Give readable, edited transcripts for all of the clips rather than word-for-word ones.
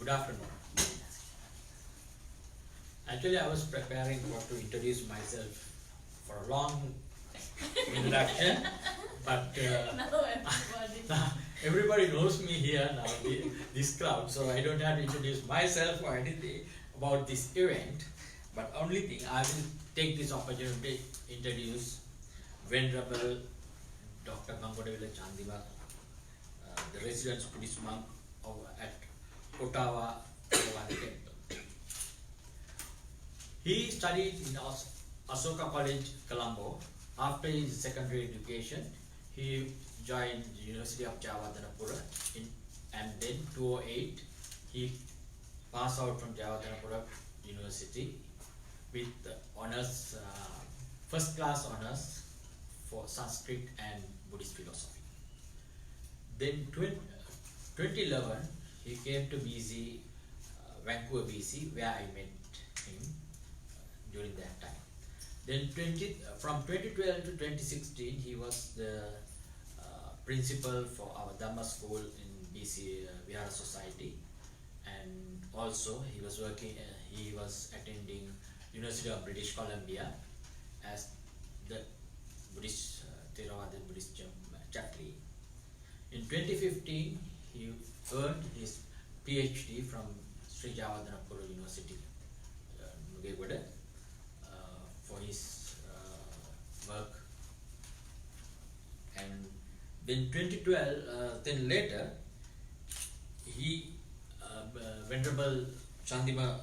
Good afternoon. Actually, I was preparing to introduce myself for a long introduction, but everybody knows me here now, this crowd, so I don't have to introduce myself or anything about this event. But only thing, I will take this opportunity to introduce Venerable Dr. Gangodevila Chandima, the resident Buddhist monk at Ottawa, Temple. He studied in Ashoka College, Colombo. After his secondary education, he joined the University of Jawaharlal and then 2008 he passed out from Jawaharlal University with honors, first class honors for Sanskrit and Buddhist philosophy. Then 2011 he came to BC, Vancouver, BC, where I met him during that time. Then from 2012 to 2016 he was the principal for our Dhamma school in BC Vihara Society, and also he was working, he was attending University of British Columbia as the Buddhist Theravada Buddhist chaplain. In 2015 he earned his PhD from Sri Jawaharlal University, Nugewada, for his work. And then 2012, then later he Venerable Chandima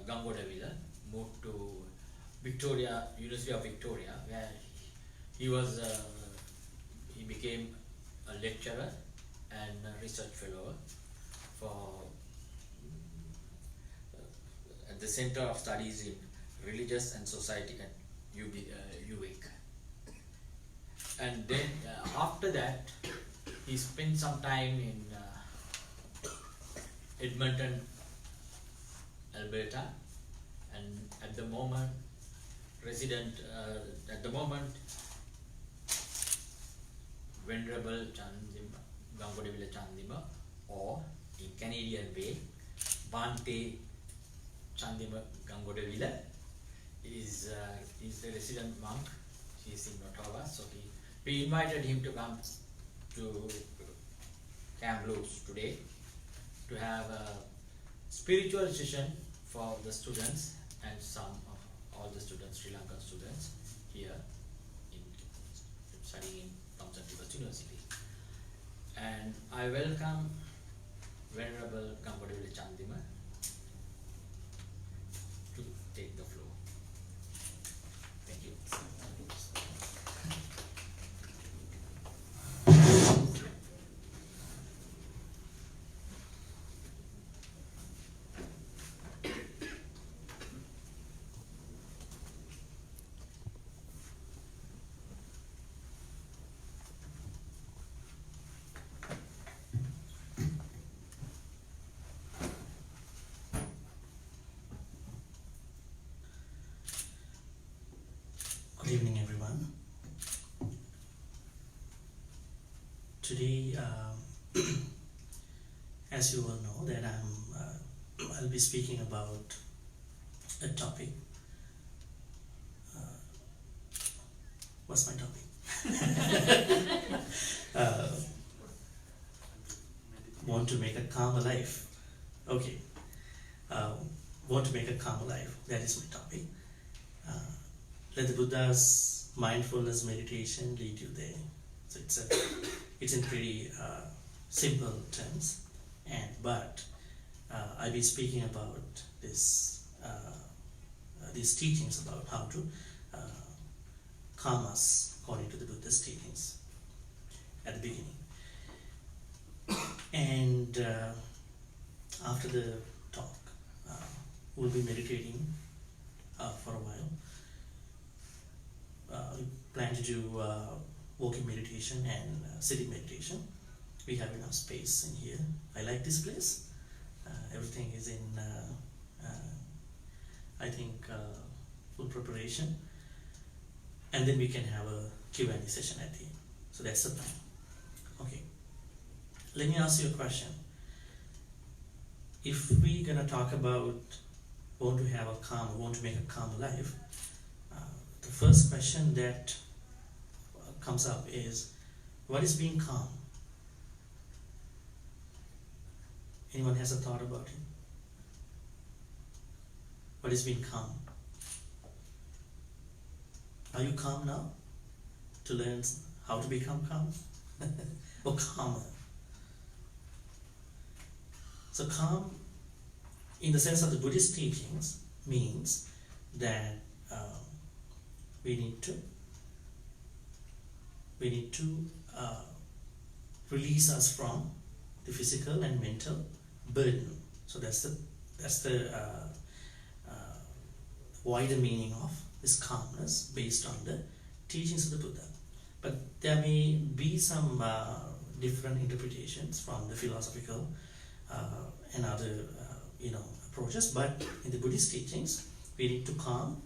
Gangodevila moved to Victoria, University of Victoria, where he was he became a lecturer and a research fellow for at the Center of Studies in Religious and Society at UVic. And then after that he spent some time in Edmonton, Alberta, and at the moment Venerable Gangodevila Chandima, or in Canadian way, Bhante Chandima Gangodevila, is a resident monk. He is in Ottawa, so we invited him to come to Kamloops today to have a spiritual session for the students and some of all the students, Sri Lankan students here in studying in Thompson University. And I welcome Venerable Kamloops Chandima to take the floor. Thank you. Good evening, everyone. Today, as you all know, that I'll be speaking about a topic. What's my topic? Want to make a calmer life. Okay. Want to make a calmer life. That is my topic. Let the Buddha's mindfulness meditation lead you there. So it's in pretty simple terms, but I'll be speaking about these teachings about how to calm us according to the Buddha's teachings at the beginning. And after the talk, we'll be meditating for a while. We plan to do walking meditation and sitting meditation. We have enough space in here. I like this place. Everything is in, I think, full preparation. And then we can have a Q&A session at the end. So that's the plan. Okay. Let me ask you a question. if we're gonna talk about want to have a calm, want to make a calm life, the first question that comes up is, what is being calm? Anyone has a thought about it? What is being calm? Are you calm now? To learn how to become calm? Or calmer? So calm, in the sense of the Buddhist teachings, means that we need to release us from the physical and mental burden. So that's the wider meaning of this calmness based on the teachings of the Buddha. But there may be some different interpretations from the philosophical and other approaches. But in the Buddhist teachings, we need to calm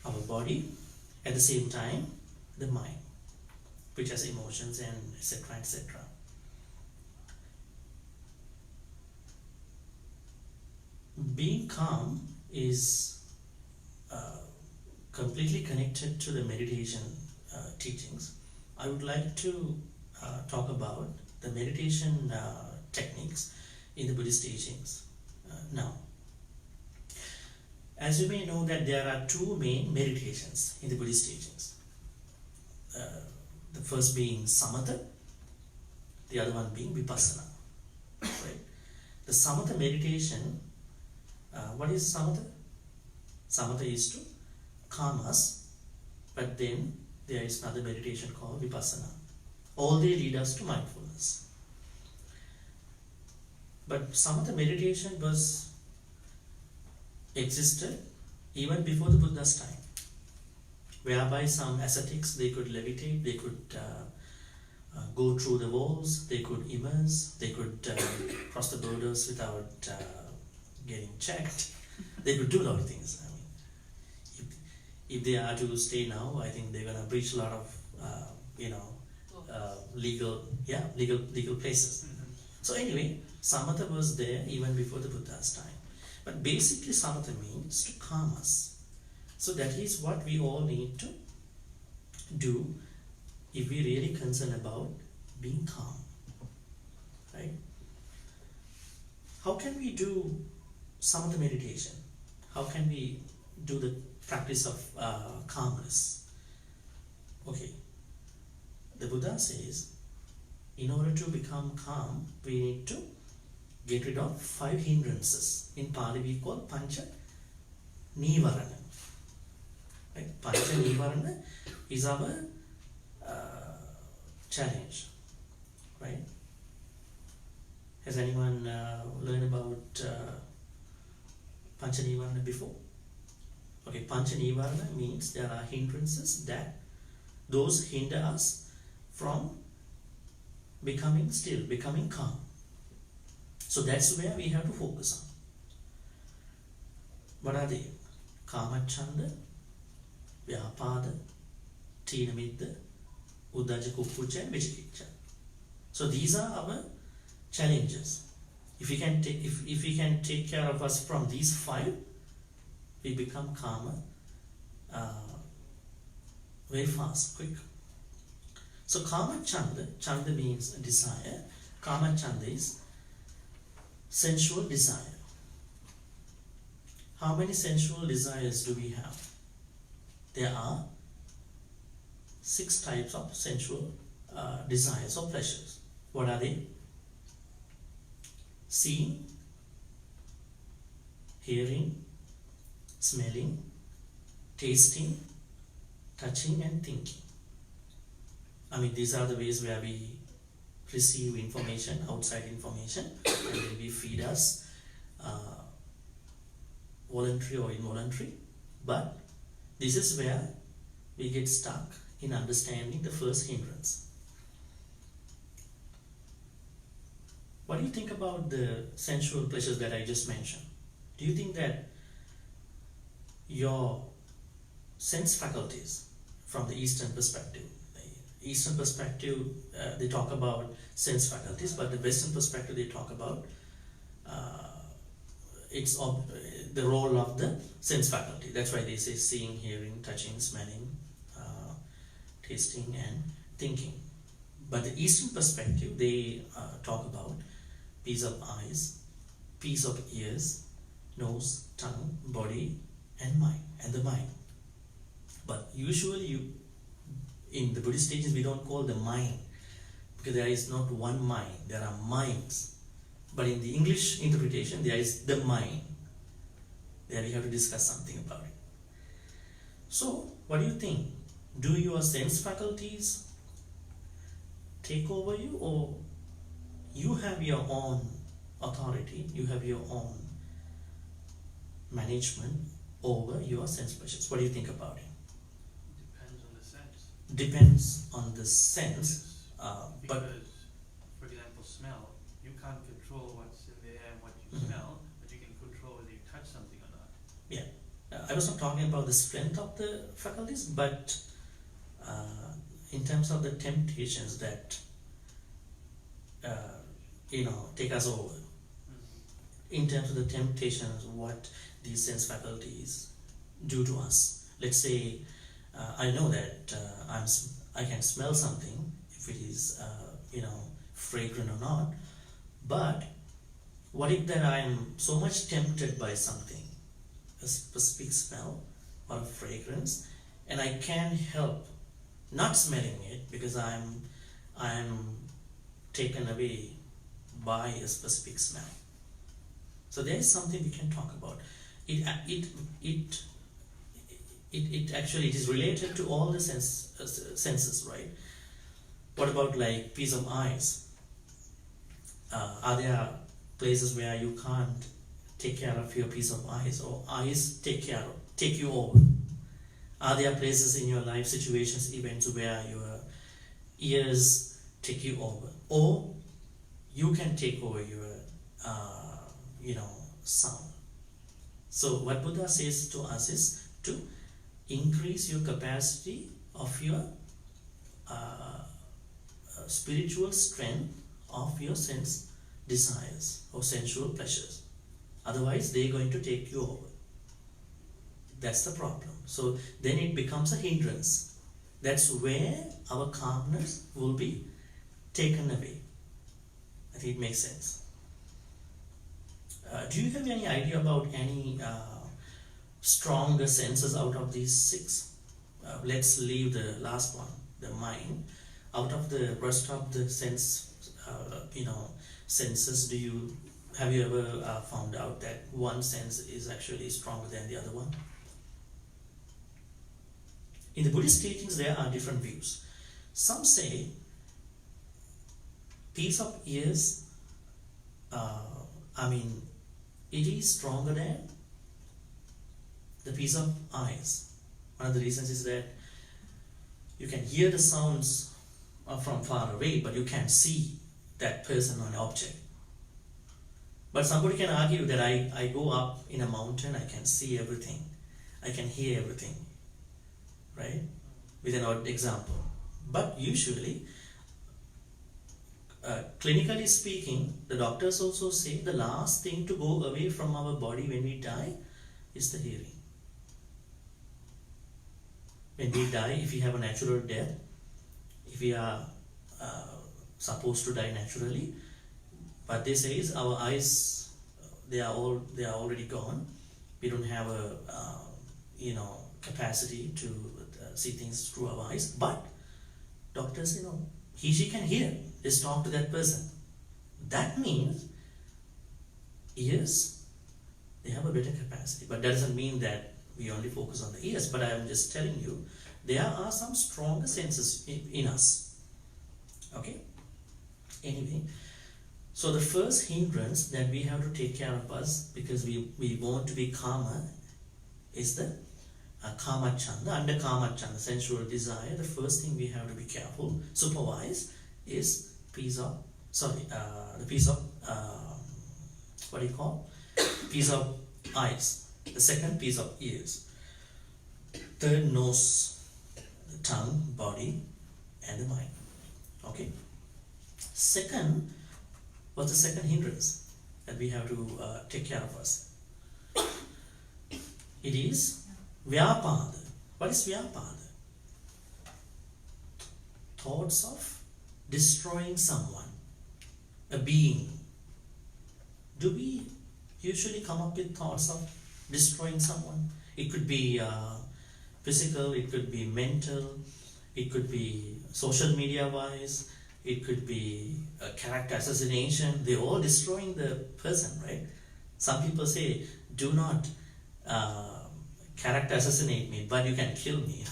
our body, at the same time the mind, which has emotions and etc. etc. Being calm is completely connected to the meditation teachings. I would like to talk about the meditation techniques in the Buddhist teachings now. As you may know that there are two main meditations in the Buddhist teachings. The first being samatha, the other one being vipassana. Right? The samatha meditation, what is samatha? Samatha is to calm us, but then there is another meditation called vipassana. All they lead us to mindfulness. But samatha meditation existed even before the Buddha's time, whereby some ascetics, they could levitate, they could go through the walls, they could immerse, they could cross the borders without getting checked. They could do a lot of things. I mean, if they are to stay now, I think they're gonna breach a lot of legal places. Mm-hmm. So anyway, samatha was there even before the Buddha's time. But basically samatha means to calm us. So that is what we all need to do if we really concerned about being calm. Right? How can we do samatha meditation? How can we do the practice of calmness? Okay. The Buddha says, in order to become calm, we need to get rid of 5 hindrances. In Pali we call pancha nivarana. Right? Pancha nivarana is our challenge. Right? Has anyone learned about pancha nivarana before? Okay, pancha nivarana means there are hindrances that those hinder us from becoming still, becoming calm. So that's where we have to focus on. What are they? Kamachanda, Vyapada, Tina Midda, Uddhaja Kukucha, and Vichikicha. So these are our challenges. If we can take care of us from these 5, we become calmer very fast, quick. So Kama Chanda, Chanda means desire. Kama Chanda is sensual desire. How many sensual desires do we have? There are 6 types of sensual desires or pleasures. What are they? Seeing, hearing, smelling, tasting, touching and thinking. I mean, these are the ways where we receive information, outside information, and then we feed us voluntary or involuntary. But this is where we get stuck in understanding the first hindrance. What do you think about the sensual pleasures that I just mentioned? Do you think that your sense faculties, from the Eastern perspective, they talk about sense faculties, but the Western perspective they talk about it's the role of the sense faculty. That's why they say seeing, hearing, touching, smelling, tasting and thinking. But the Eastern perspective, they talk about piece of eyes, piece of ears, nose, tongue, body and mind, and the mind. But usually in the Buddhist teachings we don't call the mind, because there is not one mind, there are minds. But in the English interpretation there is the mind. There we have to discuss something about it. So what do you think? Do your sense faculties take over you, or you have your own authority, you have your own management over your sense pleasures? What do you think about it? Depends on the sense. Depends on the sense, Because, but for example, smell, you can't control what's in the air and what you Mhm. smell, but you can control whether you touch something or not. I was not talking about the strength of the faculties, but in terms of the temptations that take us over. In terms of the temptations, what these sense faculties do to us. Let's say I know that I can smell something, if it is fragrant or not. But what if that I am so much tempted by something, a specific smell or a fragrance, and I can't help not smelling it because I'm taken away by a specific smell. So there is something we can talk about. It actually is related to all the senses, right? What about like piece of eyes? Are there places where you can't take care of your piece of eyes, or eyes take you over? Are there places in your life, situations, events where your ears take you over, or you can take over your sound? So what Buddha says to us is to increase your capacity of your spiritual strength of your sense desires or sensual pleasures. Otherwise they're going to take you over. That's the problem. So then it becomes a hindrance. That's where our calmness will be taken away. I think it makes sense. Do you have any idea about any stronger senses out of these six? Let's leave the last one, the mind. Out of the rest of the senses, have you ever found out that one sense is actually stronger than the other one? In the Buddhist teachings, there are different views. Some say piece of ears, it is stronger than the piece of eyes. One of the reasons is that you can hear the sounds from far away, but you can't see that person or an object. But somebody can argue that I go up in a mountain, I can see everything, I can hear everything, right? With an odd example. But usually, clinically speaking, the doctors also say the last thing to go away from our body when we die is the hearing. When we die, if we have a natural death, if we are supposed to die naturally, what they say is our eyes, they are already gone. We don't have a capacity to see things through our eyes. But doctors, she can hear. Just talk to that person. That means ears, they have a better capacity. But that doesn't mean that we only focus on the ears. But I am just telling you, there are some stronger senses in us. Okay? Anyway, so the first hindrance that we have to take care of us, because we want to be calmer, is the kama chanda. Under kama chanda, sensual desire, the first thing we have to be careful, supervise, is the piece of piece of eyes. The second, piece of ears. Third, nose, tongue, body, and the mind. Okay. Second, what's the second hindrance? that we have to take care of us. It is Vyapada. What is Vyapada? Thoughts of destroying someone, a being. Do we usually come up with thoughts of destroying someone? It could be physical, it could be mental, it could be social media wise, it could be a character assassination. They're all destroying the person, right? Some people say, do not character assassinate me, but you can kill me.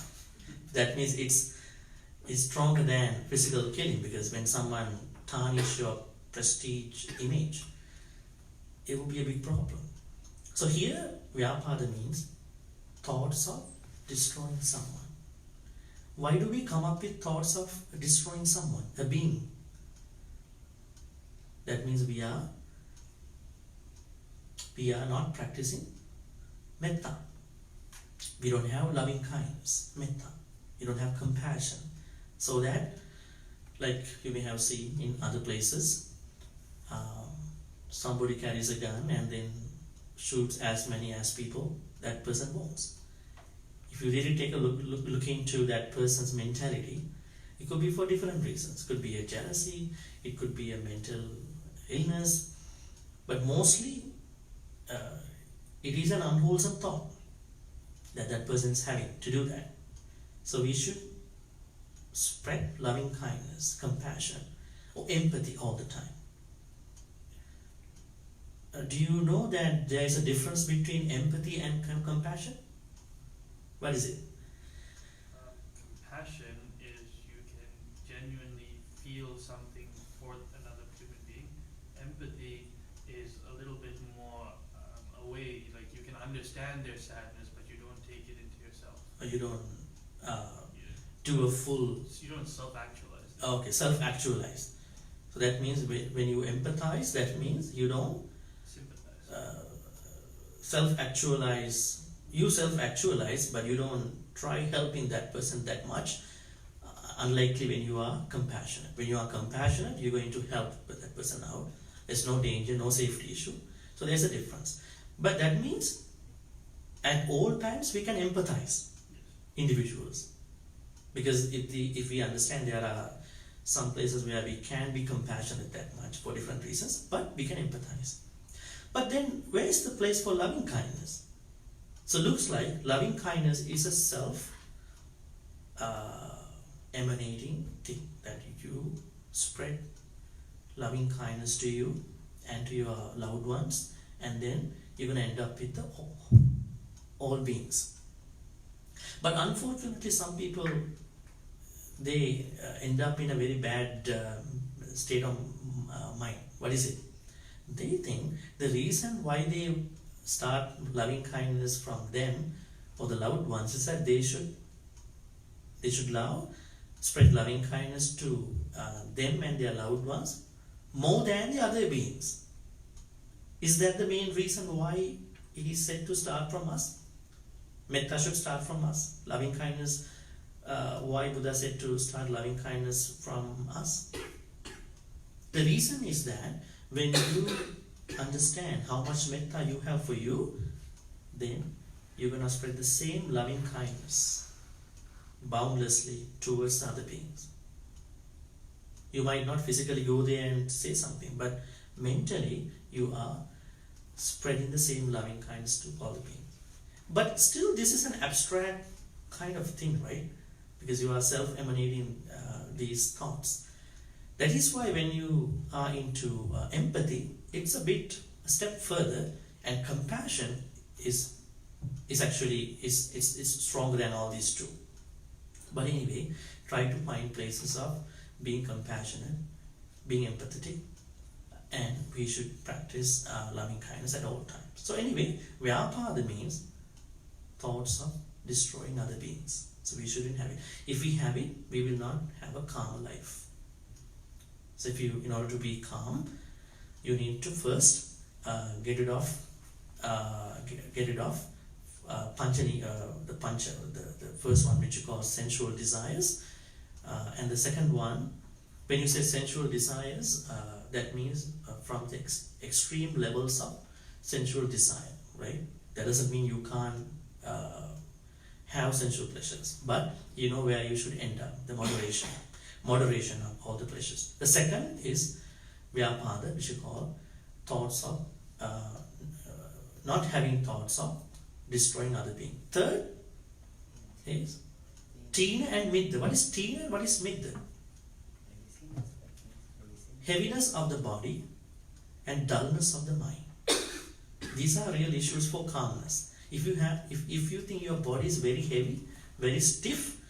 That means it's stronger than physical killing, because when someone tarnishes your prestige image, it will be a big problem. So here, Vyapada means thoughts of destroying someone. Why do we come up with thoughts of destroying someone, a being? That means we are not practicing metta. We don't have loving kindness, metta. We don't have compassion. So that, like you may have seen in other places, somebody carries a gun and then shoots as many as people that person wants. If you really take a look into that person's mentality, it could be for different reasons. It could be a jealousy, it could be a mental illness, but mostly it is an unwholesome thought that person is having to do that. So we should spread loving kindness, compassion, or empathy all the time. Do you know that there is a difference between empathy and compassion? What is it? Compassion is you can genuinely feel something for another human being. Empathy is a little bit more away, like you can understand their sadness, but you don't take it into yourself. You don't do a full... You don't self-actualize. Okay, self-actualize. So that means when you empathize, that means you don't self-actualize. You self-actualize, but you don't try helping that person that much. Unlikely when you are compassionate. When you are compassionate, you're going to help that person out. There's no danger, no safety issue. So there's a difference. But that means at all times we can empathize individuals. Because if we understand there are some places where we can be compassionate that much for different reasons, but we can empathize. But then where is the place for loving kindness? So looks like loving kindness is a self-emanating thing, that you spread loving kindness to you and to your loved ones, and then you're going to end up with the all beings. But unfortunately, some people, they end up in a very bad state of mind. What is it? They think the reason why they start loving kindness from them or the loved ones is that they should spread loving kindness to them and their loved ones more than the other beings. Is that the main reason why it is said to start from us? Metta should start from us. Loving kindness, why Buddha said to start loving kindness from us? The reason is that when you understand how much metta you have for you, then you're going to spread the same loving kindness boundlessly towards other beings. You might not physically go there and say something, but mentally you are spreading the same loving kindness to all the beings. But still, this is an abstract kind of thing, right? Because you are self-emanating these thoughts. That is why when you are into empathy, it's a step further, and compassion is actually stronger than all these two. But anyway, try to find places of being compassionate, being empathetic, and we should practice loving kindness at all times. So anyway, Vyapada means thoughts of destroying other beings. So we shouldn't have it. If we have it, we will not have a calm life. So in order to be calm, you need to first get rid of panchani, the first one which you call sensual desires, and the second one When you say sensual desires, that means from the extreme levels of sensual desire, right? That doesn't mean you can't have sensual pleasures, but you know where you should end up, the moderation of all the pleasures. The second is vyapada, which you call thoughts of not having thoughts of destroying other beings. Third is tina and midda. What is tina and what is midda? Heaviness of the body and dullness of the mind. These are real issues for calmness. If you think your body is very heavy, very stiff,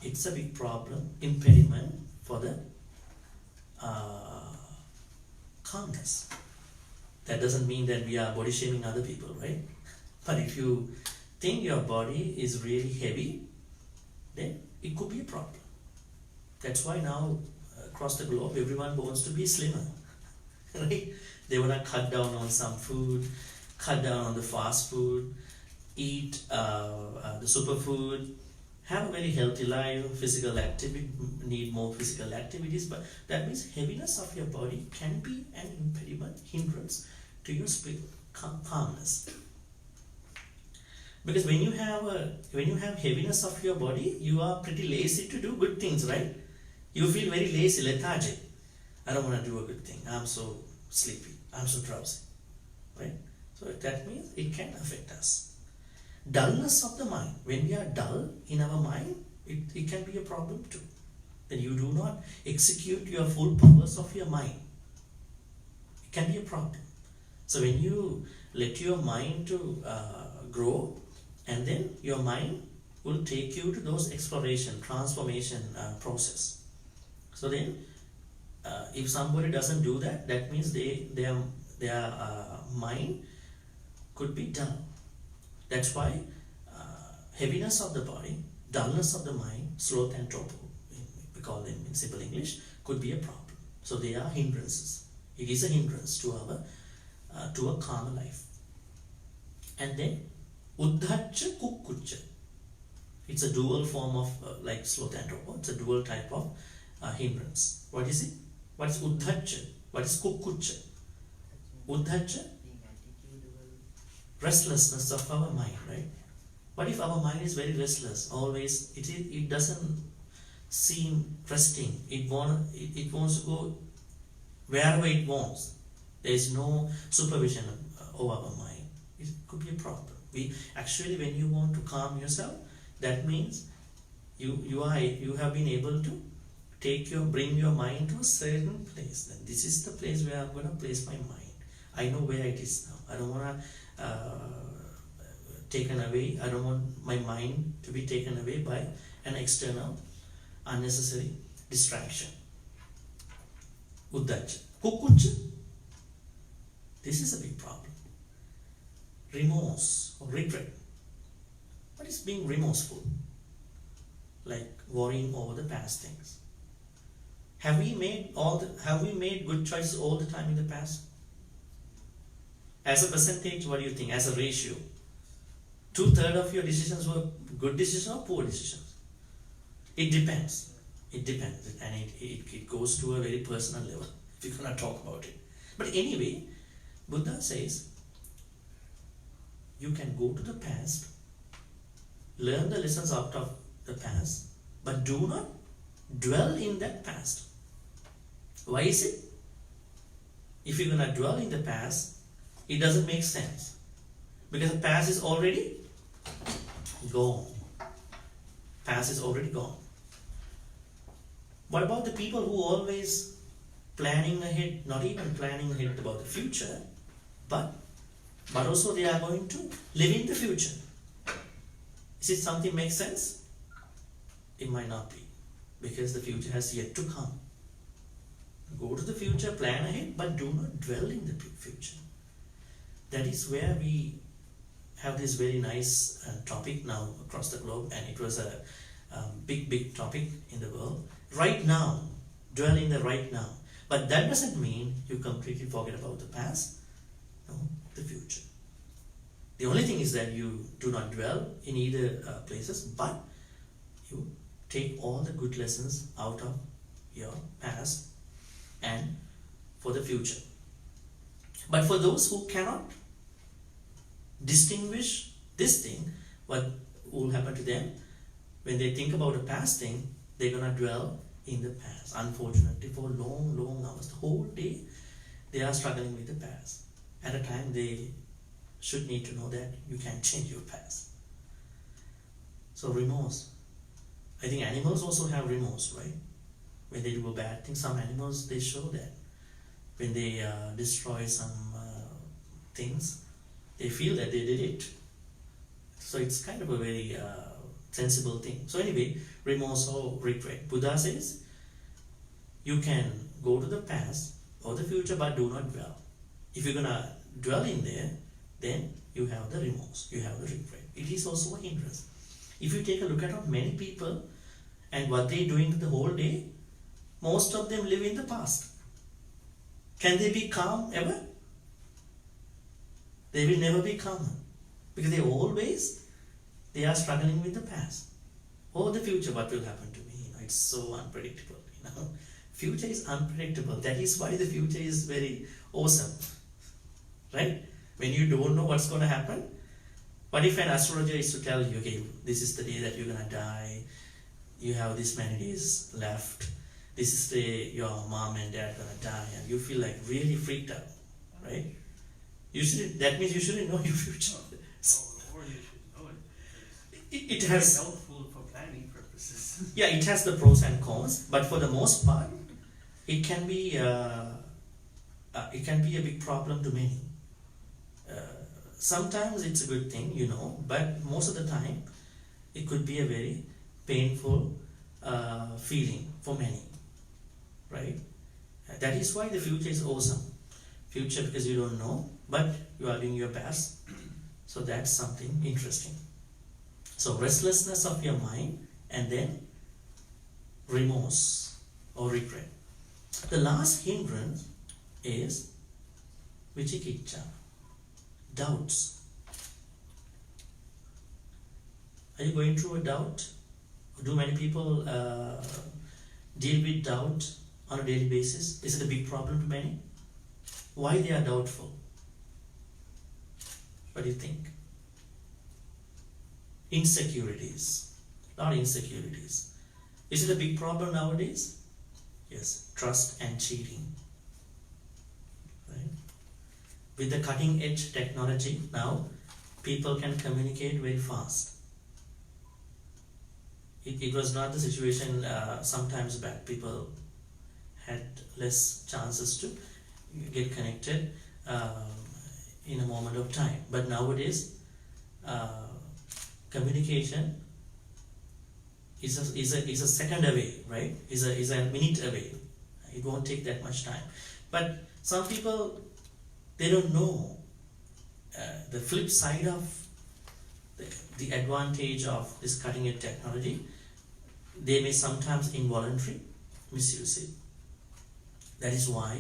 it's a big problem, impediment for the calmness. That doesn't mean that we are body shaming other people, right? But if you think your body is really heavy, then it could be a problem. That's why now across the globe everyone wants to be slimmer, right? They want to cut down on some food, cut down on the fast food, eat the superfood, have a very healthy life, physical activity, need more physical activities. But that means heaviness of your body can be an impediment, hindrance to your spiritual calmness. Because when you have heaviness of your body, you are pretty lazy to do good things, right? You feel very lazy, lethargic. I don't want to do a good thing. I'm so sleepy. I'm so drowsy, right? So that means it can affect us. Dullness of the mind. When we are dull in our mind, it can be a problem too. Then you do not execute your full powers of your mind. It can be a problem. So when you let your mind to grow, and then your mind will take you to those exploration, transformation process. So then, if somebody doesn't do that, that means their mind could be dull. That's why heaviness of the body, dullness of the mind, sloth and torpor, we call them in simple English, could be a problem. So they are hindrances. It is a hindrance to a calmer life. And then uddhacha kukkucha. It's a dual form of like sloth and torpor. It's a dual type of hindrance. What is it? What is uddhacha? What is kukkucha? Uddhacha? Restlessness of our mind, right? What if our mind is very restless? Always, it doesn't seem resting. It wants to go wherever it wants. There is no supervision over our mind. It could be a problem. When you want to calm yourself, that means you have been able to bring your mind to a certain place. Then this is the place where I'm going to place my mind. I know where it is now. I don't want to taken away. I don't want my mind to be taken away by an external unnecessary distraction. Uddhacha. Kukkucha. This is a big problem. Remorse or regret. What is being remorseful? Like worrying over the past things. Have we made good choices all the time in the past? As a percentage, what do you think? As a ratio, 2/3 of your decisions were good decisions or poor decisions? It depends. It depends, and it goes to a very personal level. If you're gonna talk about it, but anyway, Buddha says you can go to the past, learn the lessons out of the past, but do not dwell in that past. Why is it? If you're gonna dwell in the past, it doesn't make sense, because the past is already gone. Past is already gone. What about the people who always planning ahead, not even planning ahead about the future, but also they are going to live in the future? Is it something make sense? It might not be, because the future has yet to come. Go to the future, plan ahead, but do not dwell in the future. That is where we have this very nice topic now across the globe, and it was a big topic in the world. Right now, dwell in the right now. But that doesn't mean you completely forget about the past, no, the future. The only thing is that you do not dwell in either places, but you take all the good lessons out of your past and for the future. But for those who cannot distinguish this thing, what will happen to them when they think about a past thing, they're gonna dwell in the past, unfortunately, for long hours. The whole day they are struggling with the past. At a time they should need to know that you can change your past. So remorse. I think animals also have remorse, right? When they do a bad thing, some animals, they show that. When they destroy some things, they feel that they did it. So it's kind of a very sensible thing. So anyway, remorse or regret. Buddha says, you can go to the past or the future, but do not dwell. If you're gonna dwell in there, then you have the remorse, you have the regret. It is also a hindrance. If you take a look at many people and what they're doing the whole day, most of them live in the past. Can they be calm ever? They will never be calm because they are struggling with the past or the future. What will happen to me? It's so unpredictable. Future is unpredictable. That is why the future is very awesome, right? When you don't know what's going to happen. What if an astrologer is to tell you, okay, this is the day that you're going to die, you have this many days left, this is the day your mom and dad are going to die, and you feel like really freaked out, right? That means you shouldn't know your future. Or you should know it. It has It's helpful for planning purposes. Yeah, it has the pros and cons, but for the most part, it can be a big problem to many. Sometimes it's a good thing, but most of the time, it could be a very painful feeling for many, right? That is why the future is awesome. Future because you don't know, but you are doing your best. So that's something interesting. So restlessness of your mind and then remorse or regret. The last hindrance is vicikiccha, doubts. Are you going through a doubt? Do many people deal with doubt on a daily basis? Is it a big problem to many? Why they are doubtful? What do you think? Insecurities. Not insecurities. Is it a big problem nowadays? Yes, trust and cheating. Right? With the cutting edge technology now, people can communicate very fast. It was not the situation sometimes back. People had less chances to get connected in a moment of time. But nowadays, communication is a second away, right? Is a minute away. It won't take that much time. But some people, they don't know the flip side of the advantage of this cutting edge technology. They may sometimes involuntarily misuse it. That is why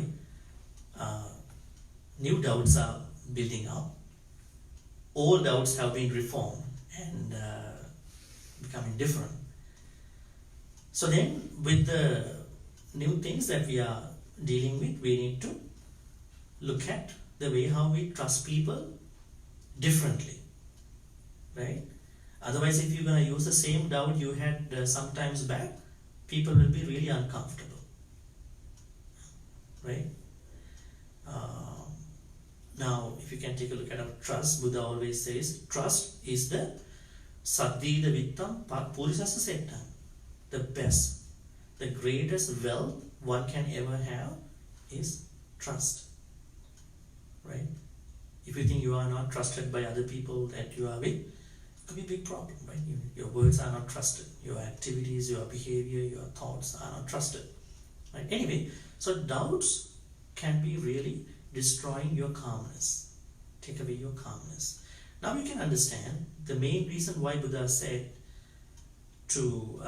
new doubts are building up. Old doubts have been reformed and becoming different. So then, with the new things that we are dealing with, we need to look at the way how we trust people differently, right? Otherwise, if you're going to use the same doubt you had sometimes back, people will be really uncomfortable, right? Now, if you can take a look at our trust, Buddha always says, trust is the saddhida vittam purisasa settam, the best, the greatest wealth one can ever have is trust, right? If you think you are not trusted by other people that you are with, it could be a big problem, right? Your words are not trusted, your activities, your behavior, your thoughts are not trusted, right? Anyway, so doubts can be really destroying your calmness, take away your calmness. Now you can understand the main reason why Buddha said to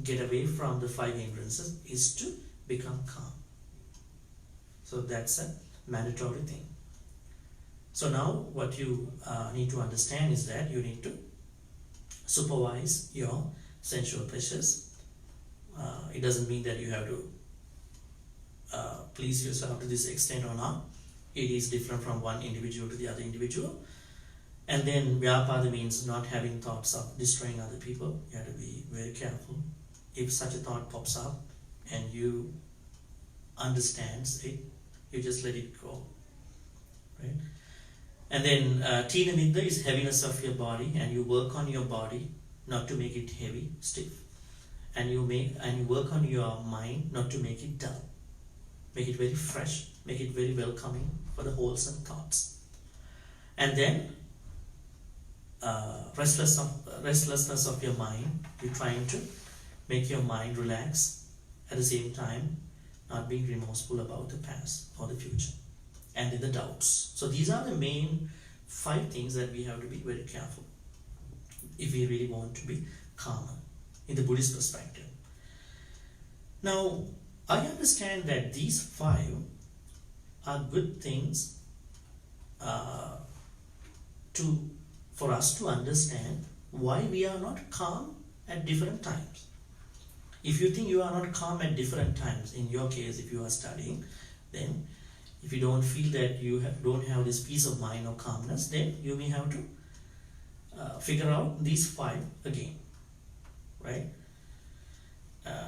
get away from the 5 hindrances is to become calm. So that's a mandatory thing. So now what you need to understand is that you need to supervise your sensual pleasures It doesn't mean that you have to please yourself to this extent or not. It is different from one individual to the other individual. And then Vyapada means not having thoughts of destroying other people. You have to be very careful. If such a thought pops up and you understand it, you just let it go. Right? And then Tina Nidda is heaviness of your body, and you work on your body not to make it heavy, stiff. And you work on your mind not to make it dull. Make it very fresh, make it very welcoming for the wholesome thoughts. And then restlessness of your mind, you're trying to make your mind relax, at the same time not being remorseful about the past or the future, and then the doubts. So these are the main 5 things that we have to be very careful if we really want to be calmer in the Buddhist perspective. Now, I understand that these 5 are good things for us to understand why we are not calm at different times. If you think you are not calm at different times, in your case, if you are studying, then if you don't feel that you don't have this peace of mind or calmness, then you may have to figure out these 5 again, right?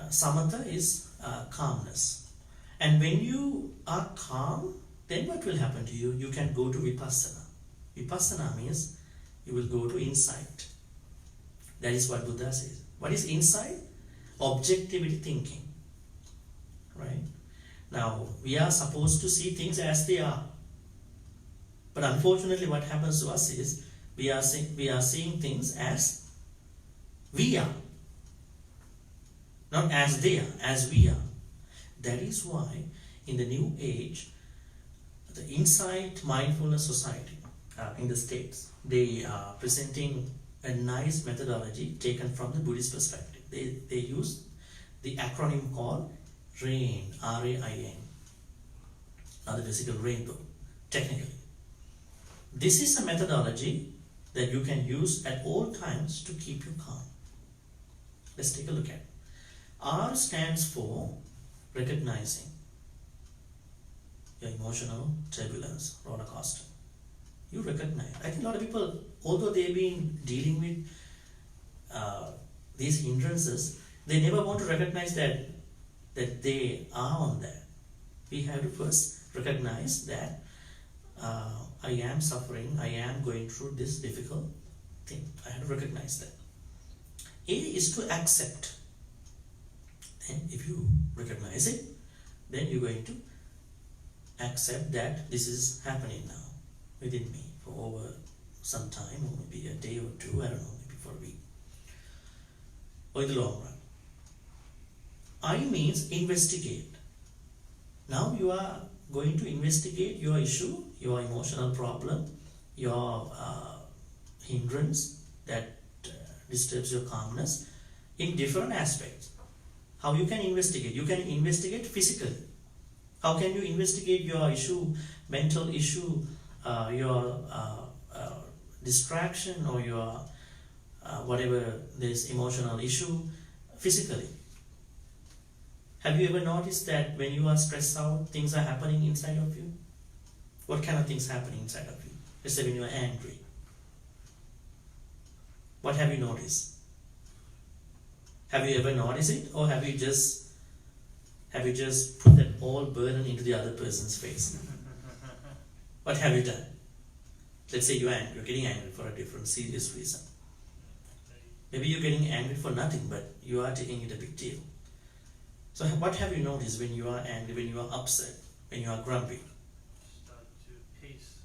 Samatha is calmness. And when you are calm, then what will happen to you? You can go to vipassana. Vipassana means you will go to insight. That is what Buddha says. What is insight? Objectivity thinking. Right? Now, we are supposed to see things as they are. But unfortunately, what happens to us is we are seeing things as we are. Not as they are, as we are. That is why in the New Age, the Insight Mindfulness Society in the States, they are presenting a nice methodology taken from the Buddhist perspective. They use the acronym called RAIN, R-A-I-N, not the physical rainbow, technically. This is a methodology that you can use at all times to keep you calm. Let's take a look at it. R stands for recognizing your emotional turbulence, roller coaster. You recognize. I think a lot of people, although they've been dealing with these hindrances, they never want to recognize that they are on that. We have to first recognize that I am suffering, I am going through this difficult thing. I have to recognize that. A is to accept. And if you recognize it, then you're going to accept that this is happening now within me for over some time, or maybe a day or 2, I don't know, maybe for a week, or in the long run. I means investigate. Now you are going to investigate your issue, your emotional problem, your hindrance that disturbs your calmness in different aspects. How you can investigate? You can investigate physically. How can you investigate your issue, mental issue, your distraction, or your whatever this emotional issue physically? Have you ever noticed that when you are stressed out, things are happening inside of you? What kind of things happening inside of you? Let's say when you are angry. What have you noticed? Have you ever noticed it, or have you just put that all burden into the other person's face? What have you done? Let's say you're getting angry for a different serious reason. Maybe you're getting angry for nothing, but you are taking it a big deal. So what have you noticed when you are angry, when you are upset, when you are grumpy? Start to pace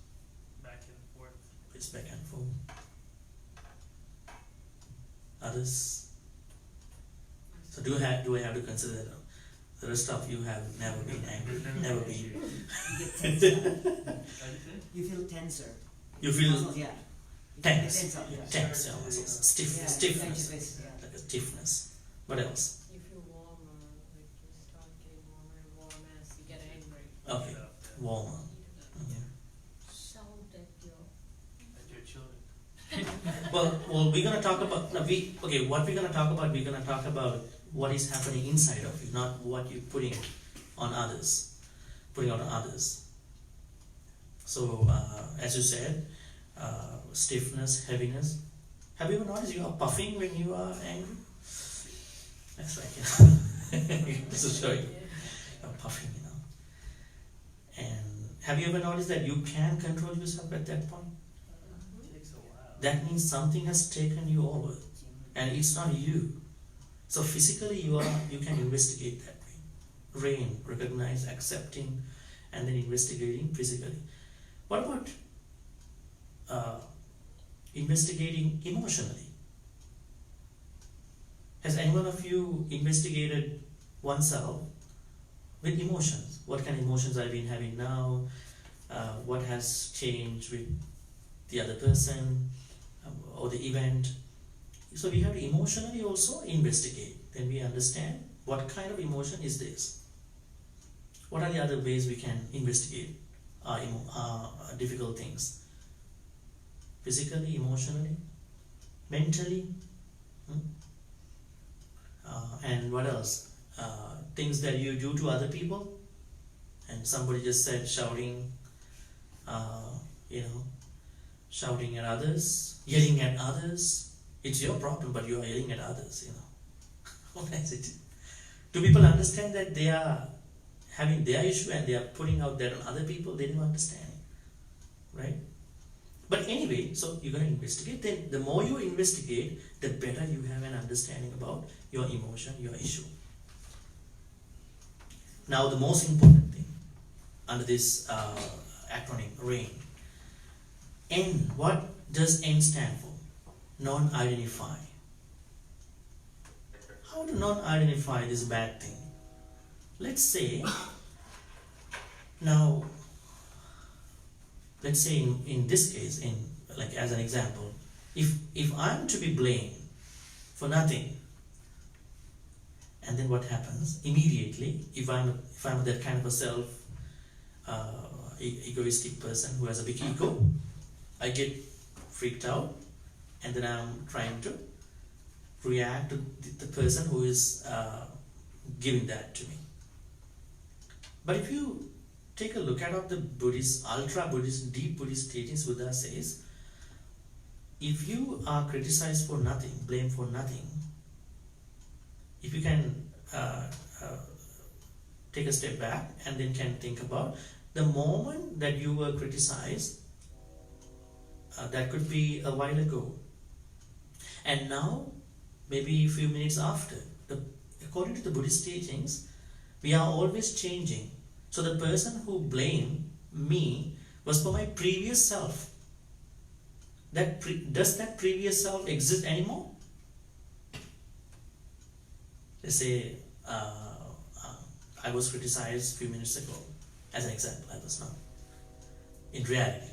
back and forth. Pace back and forth. Others? So do I have to consider that the rest of you have never been angry, never been. You feel tenser. You feel Muscles, yeah. tense, Tense, yeah. tense, your muscles, stiffness, like a stiffness. What else? You feel warmer, like you start getting warmer and warmer as you get angry. Okay, warmer. Shout at your children. Well, we're gonna talk about what we're gonna talk about. what is happening inside of you, not what you're putting on others, putting out on others. So, as you said, stiffness, heaviness. Have you ever noticed you are puffing when you are angry? That's right. This is showing you're puffing, you know. And have you ever noticed that you can control yourself at that point? Takes a while. That means something has taken you over, and it's not you. So physically, you can investigate that way. Rain, recognize, accepting, and then investigating physically. What about investigating emotionally? Has any one of you investigated oneself with emotions? What kind of emotions I've been having now? What has changed with the other person or the event? So we have to emotionally also investigate. Then we understand what kind of emotion is this. What are the other ways we can investigate difficult things? Physically, emotionally, mentally, and what else? Things that you do to other people. And somebody just said shouting, shouting at others, yelling at others. It's your problem, but you are yelling at others, you know. What is it? Do people understand that they are having their issue and they are putting out that on other people? They don't understand it, right? But anyway, so you're going to investigate. Then the more you investigate, the better you have an understanding about your emotion, your issue. Now the most important thing under this acronym, RAIN. N, what does N stand for? Non-identify. How to non-identify this bad thing? Let's say, now, let's say in this case, like as an example, if I'm to be blamed for nothing, and then what happens immediately? If I'm that kind of a egoistic person who has a big ego, I get freaked out, and then I'm trying to react to the person who is giving that to me. But if you take a look at the Buddhist, ultra-Buddhist, deep Buddhist teachings, Buddha says, if you are criticized for nothing, blamed for nothing, if you can take a step back and then can think about the moment that you were criticized, that could be a while ago. And now, maybe a few minutes after, according to the Buddhist teachings, we are always changing. So the person who blamed me was for my previous self. Does that previous self exist anymore? Let's say I was criticized a few minutes ago. As an example, I was not in reality.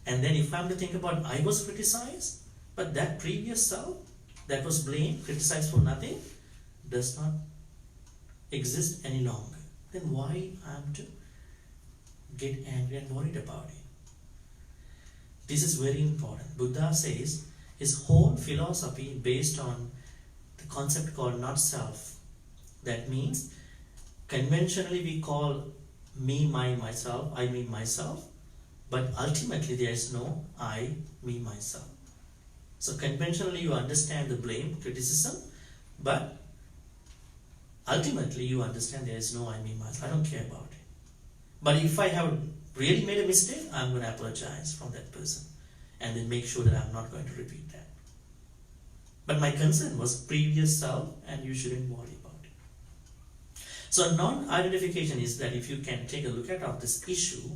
And then if I'm to think about I was criticized, but that previous self that was blamed, criticized for nothing, does not exist any longer. Then why I'm to get angry and worried about it? This is very important. Buddha says his whole philosophy based on the concept called not self. That means conventionally we call me, myself, I, me, myself, but ultimately there is no I, me, myself. So conventionally you understand the blame, criticism, but ultimately you understand there is no I, me, myself. I don't care about it. But if I have really made a mistake, I'm going to apologize from that person and then make sure that I'm not going to repeat that. But my concern was previous self, and you shouldn't worry about it. So non-identification is that if you can take a look at this issue,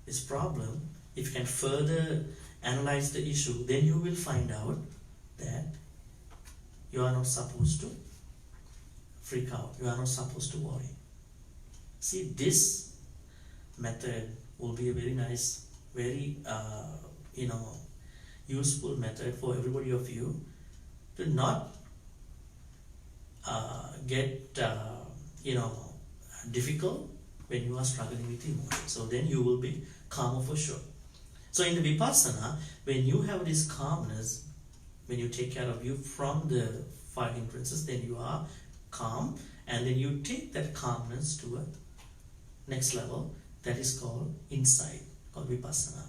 this problem, if you can further analyze the issue, then you will find out that you are not supposed to freak out. You are not supposed to worry. See, this method will be a very nice, very useful method for everybody of you to not get difficult when you are struggling with emotion. So then you will be calmer for sure. So in the Vipassana, when you have this calmness, when you take care of you from the 5 hindrances, then you are calm, and then you take that calmness to a next level that is called insight, called vipassana,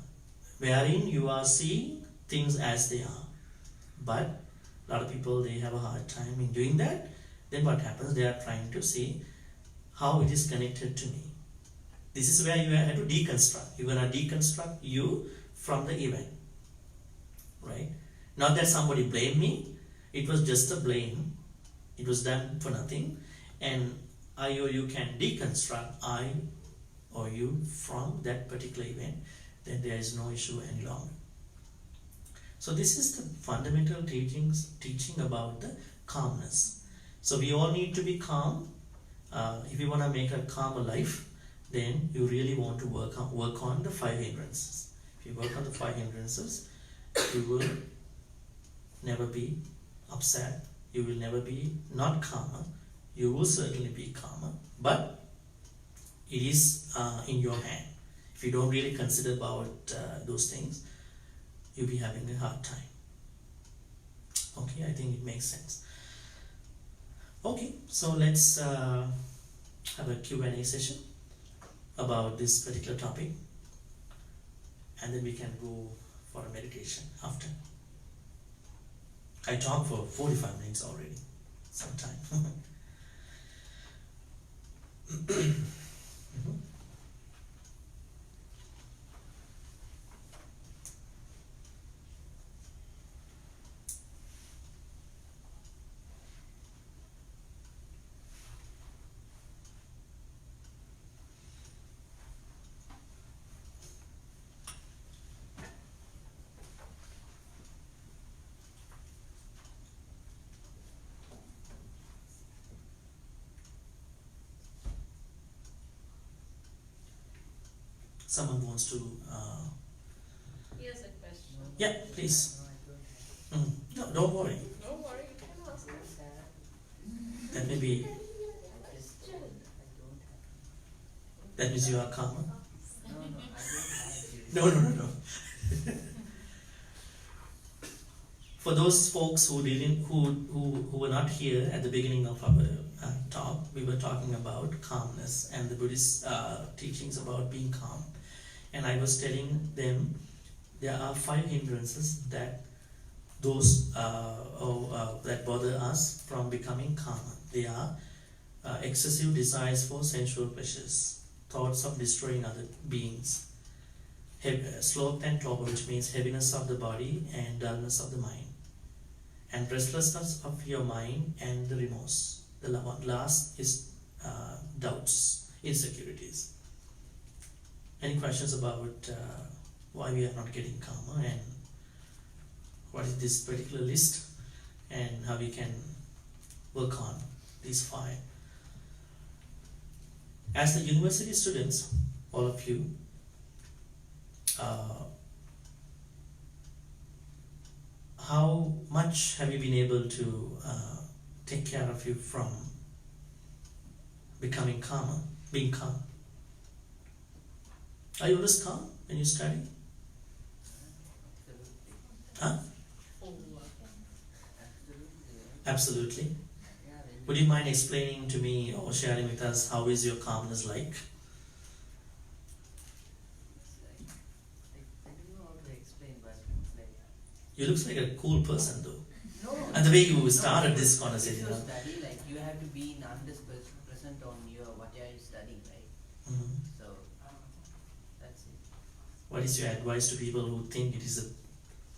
wherein you are seeing things as they are. But a lot of people, they have a hard time in doing that. Then what happens? They are trying to see how it is connected to me. This is where you have to deconstruct. You're going to deconstruct you from the event, right? Not that somebody blamed me. It was just a blame. It was done for nothing. And I or you can deconstruct I or you from that particular event. Then there is no issue any longer. So this is the fundamental teaching about the calmness. So we all need to be calm. If you want to make a calmer life, then you really want to work on the 5 hindrances. If you work on the 5 hindrances, you will never be upset. You will never be not calmer. You will certainly be calmer. But it is in your hand. If you don't really consider about those things, you'll be having a hard time. Okay, I think it makes sense. Okay, so let's have a Q&A session about this particular topic, and then we can go for a meditation after. I talked for 45 minutes already, sometime. Mhm. Someone wants to, Here's a question. yeah, please. No, don't worry. No worry, you can ask us. That may be, that means you are calmer. No. For those folks who were not here at the beginning of our talk, we were talking about calmness and the Buddhist teachings about being calm. And I was telling them there are 5 hindrances that that bother us from becoming calmer. They are excessive desires for sensual pleasures, thoughts of destroying other beings, sloth and torpor, which means heaviness of the body and dullness of the mind, and restlessness of your mind and the remorse. The last is doubts, insecurities. Any questions about why we are not getting calmer and what is this particular list and how we can work on these 5? As the university students, all of you, how much have you been able to take care of you from becoming calmer, being calm? Are you always calm when you study? Huh? Absolutely. Would you mind explaining to me or sharing with us how is your calmness like? I don't know how to explain, but like. You look like a cool person though. No. And the way you started no, this if conversation. you study, like you have to be in 100% on your what are you studying, right? Mhm. So that's it. What is your advice to people who think it is a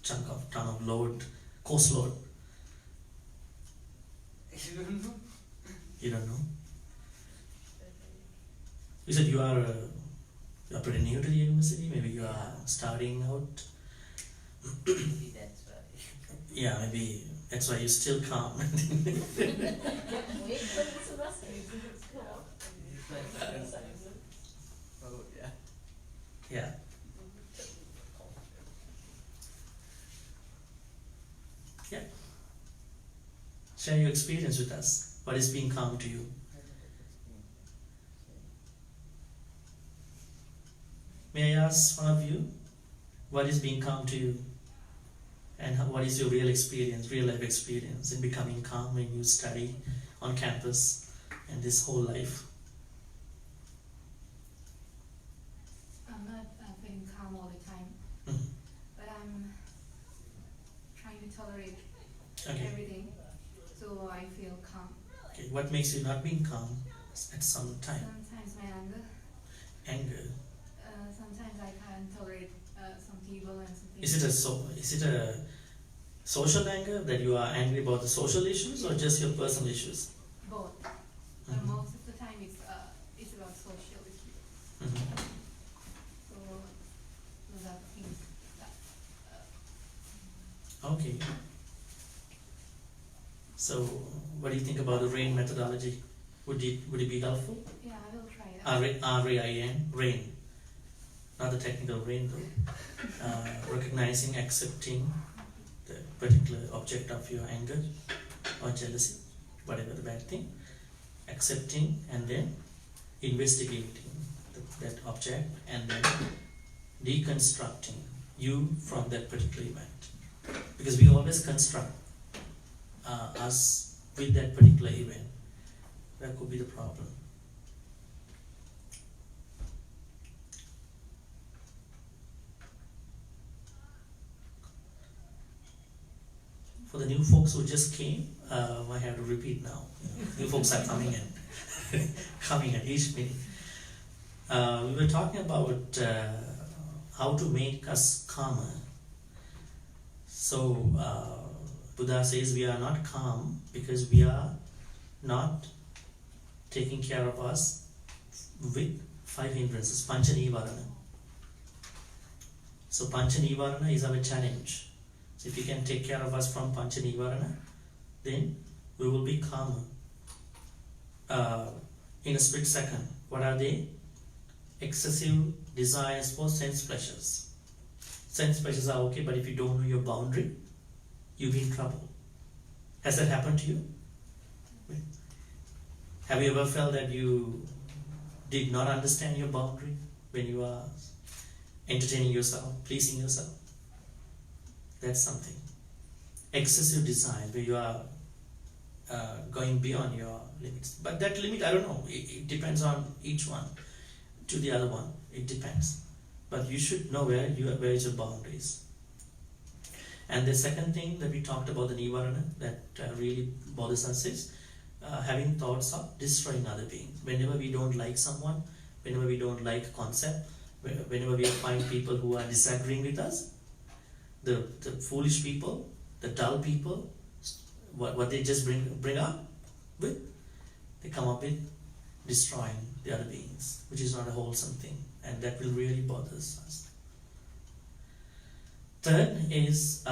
ton of load, course load? I don't know. You don't know? You said you are pretty new to the university. Maybe you are starting out. Maybe that's why. Yeah, maybe that's why you're still calm. Wait for the semester. It's cool. Oh yeah. Yeah. Yeah. Share your experience with us. What is being calm to you? May I ask one of you, what is being calm to you? And what is your real experience, real life experience in becoming calm when you study on campus and this whole life? I'm not feeling calm all the time, Mhm. but I'm trying to tolerate Okay. everything, so I feel calm. Okay. What makes you not being calm at some time? Sometimes my anger. Anger. Sometimes I can't tolerate some people and some things. Is it a social anger that you are angry about the social issues or just your personal issues? Both. But Mhm. most of the time it's about social issues. Mhm. So those are the things that Okay. So, what do you think about the RAIN methodology? Would it be helpful? yeah, I will try that. RAIN, RAIN, not the technical RAIN though. Recognizing, accepting the particular object of your anger or jealousy, whatever the bad thing, accepting and then investigating that object and then deconstructing you from that particular event. Because we always construct us with that particular event. That could be the problem. For the new folks who just came, I have to repeat now. New folks are coming in, coming in each meeting. We were talking about how to make us calmer. So Buddha says we are not calm because we are not taking care of us with 5 hindrances, pancha nivarana. So pancha nivarana is our challenge. So if we can take care of us from pancha nivarana, then we will be calmer. In a split second, what are they? Excessive desires for sense pleasures. Sense pleasures are okay, but if you don't know your boundary, you'll be in trouble. Has that happened to you? Have you ever felt that you did not understand your boundary when you are entertaining yourself, pleasing yourself? That's something. Excessive desire, where you are going beyond your limits. But that limit, I don't know, it depends on each one to the other one. It depends. But you should know where is your boundaries. And the second thing that we talked about, the nivarana, that really bothers us is having thoughts of destroying other beings. Whenever we don't like someone, whenever we don't like a concept, whenever we find people who are disagreeing with us, the foolish people, the dull people, what they just bring up with, they come up with destroying the other beings, which is not a wholesome thing, and that will really bother us. Third is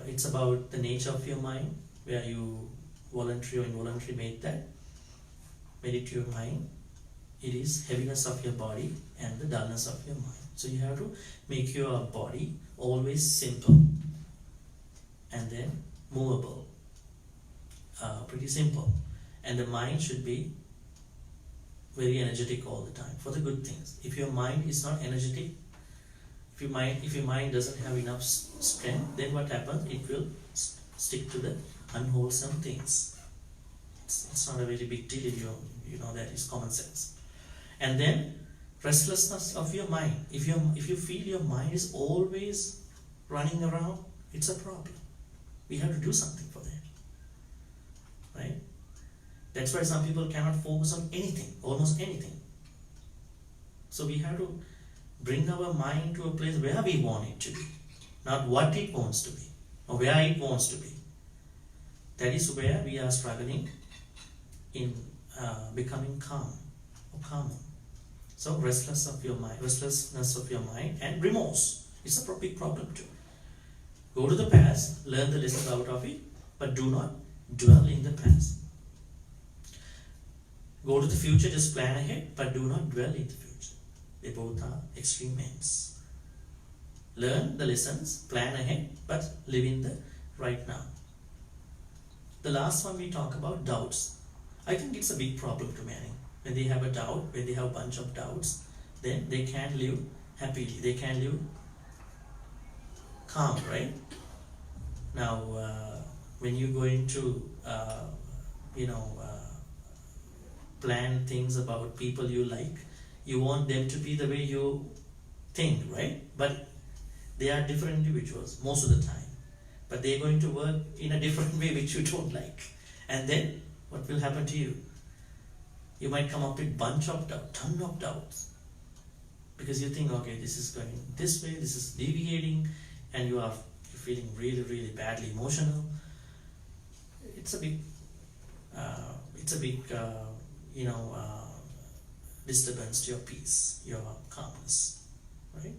it's about the nature of your mind, where you voluntary or involuntary medit your mind. It is heaviness of your body and the dullness of your mind. So you have to make your body always simple and then movable, pretty simple, and the mind should be very energetic all the time for the good things. If your mind is not energetic, if your mind doesn't have enough strength, then what happens? It will stick to the unwholesome things. It's not a very big deal if you know that is common sense. And then restlessness of your mind. If you feel your mind is always running around, it's a problem. We have to do something for that, right? That's why some people cannot focus on anything, almost anything. So we have to bring our mind to a place where we want it to be, not what it wants to be or where it wants to be. That is where we are struggling in becoming calm or calmer. So restlessness of your mind and remorse. It's a big problem too. Go to the past, learn the lessons out of it, but do not dwell in the past. Go to the future, just plan ahead, but do not dwell in the future. They both are extreme ends. Learn the lessons, plan ahead, but live in the right now. The last one we talk about, doubts. I think it's a big problem to many. When they have a doubt, when they have a bunch of doubts, then they can't live happily. They can't live calm, right? Now, when you go into, plan things about people you like, you want them to be the way you think, right? But they are different individuals most of the time. But they're going to work in a different way which you don't like. And then what will happen to you? You might come up with ton of doubts. Because you think, okay, this is going this way, this is deviating, and you're feeling really, really badly emotional. It's a big disturbance to your peace, your calmness, right?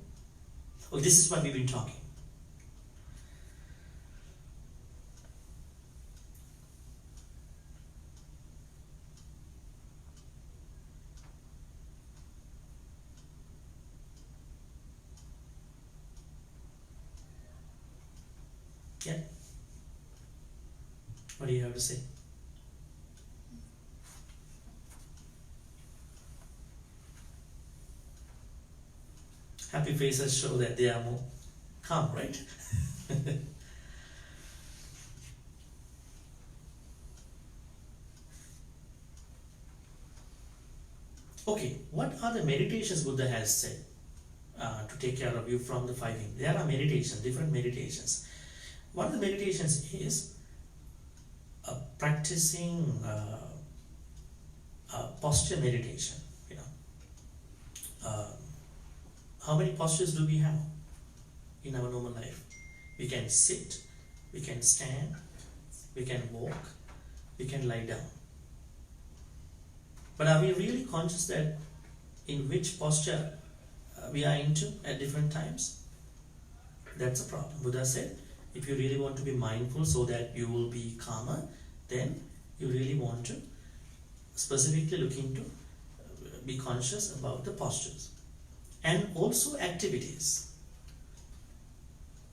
Oh, this is what we've been talking. Yeah. What do you have to say? Happy faces show that they are more calm, right? Okay, what are the meditations Buddha has said to take care of you from the 5 hindrances? There are meditations, different meditations. One of the meditations is practicing posture meditation. How many postures do we have in our normal life? We can sit, we can stand, we can walk, we can lie down. But are we really conscious that in which posture we are into at different times? That's a problem. Buddha said, if you really want to be mindful so that you will be calmer, then you really want to specifically look into, be conscious about the postures. And also activities.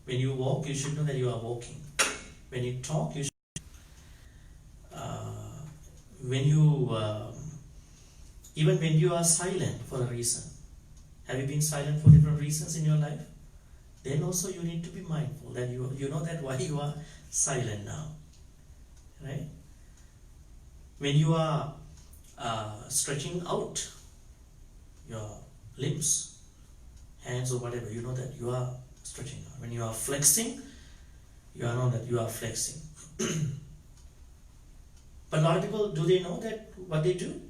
When you walk, you should know that you are walking. When you talk, you should. Even when you are silent for a reason. Have you been silent for different reasons in your life? Then also you need to be mindful that you know that why you are silent now. Right? When you are stretching out your limbs, hands or whatever, you know that you are stretching out. When you are flexing, you know that you are flexing. But a lot of people, do they know that what they do?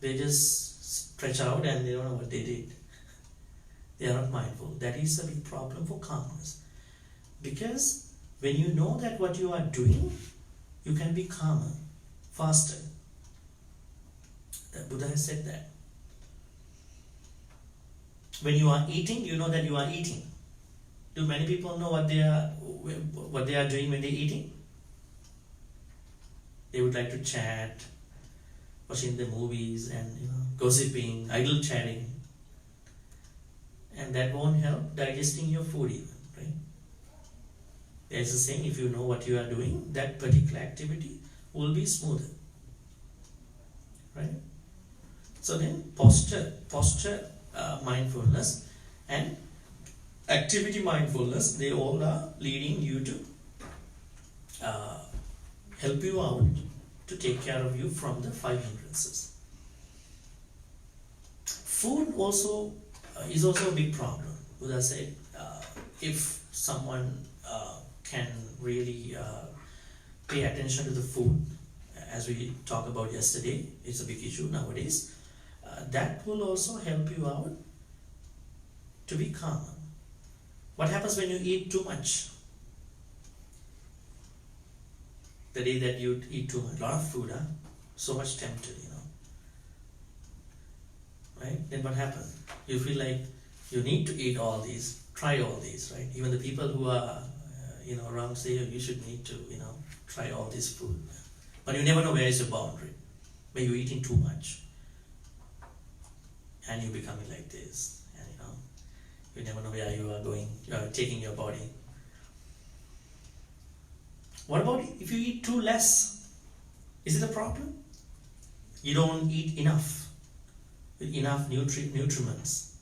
They just stretch out and they don't know what they did. They are not mindful. That is a big problem for calmness. Because when you know that what you are doing, you can be calmer, faster. The Buddha has said that. When you are eating, you know that you are eating. Do many people know what they are doing when they're eating? They would like to chat, watching the movies and gossiping, idle chatting. And that won't help digesting your food even, right? There's a saying, if you know what you are doing, that particular activity will be smoother. Right? So then posture mindfulness and activity mindfulness, they all are leading you to help you out to take care of you from the 5 hindrances. Food also is also a big problem. Buddha said, if someone can really pay attention to the food, as we talked about yesterday, it's a big issue nowadays, that will also help you out to be calmer. What happens when you eat too much? The day that you eat too much, a lot of food, so much tempted, right? Then what happens? You feel like you need to eat all these, try all these, right? Even the people who are, around say you should need to, try all this food. But you never know where is your boundary, where you're eating too much. And you're becoming like this, and you never know where you are going, you are taking your body. What about if you eat too less? Is it a problem? You don't eat enough, with enough nutriments.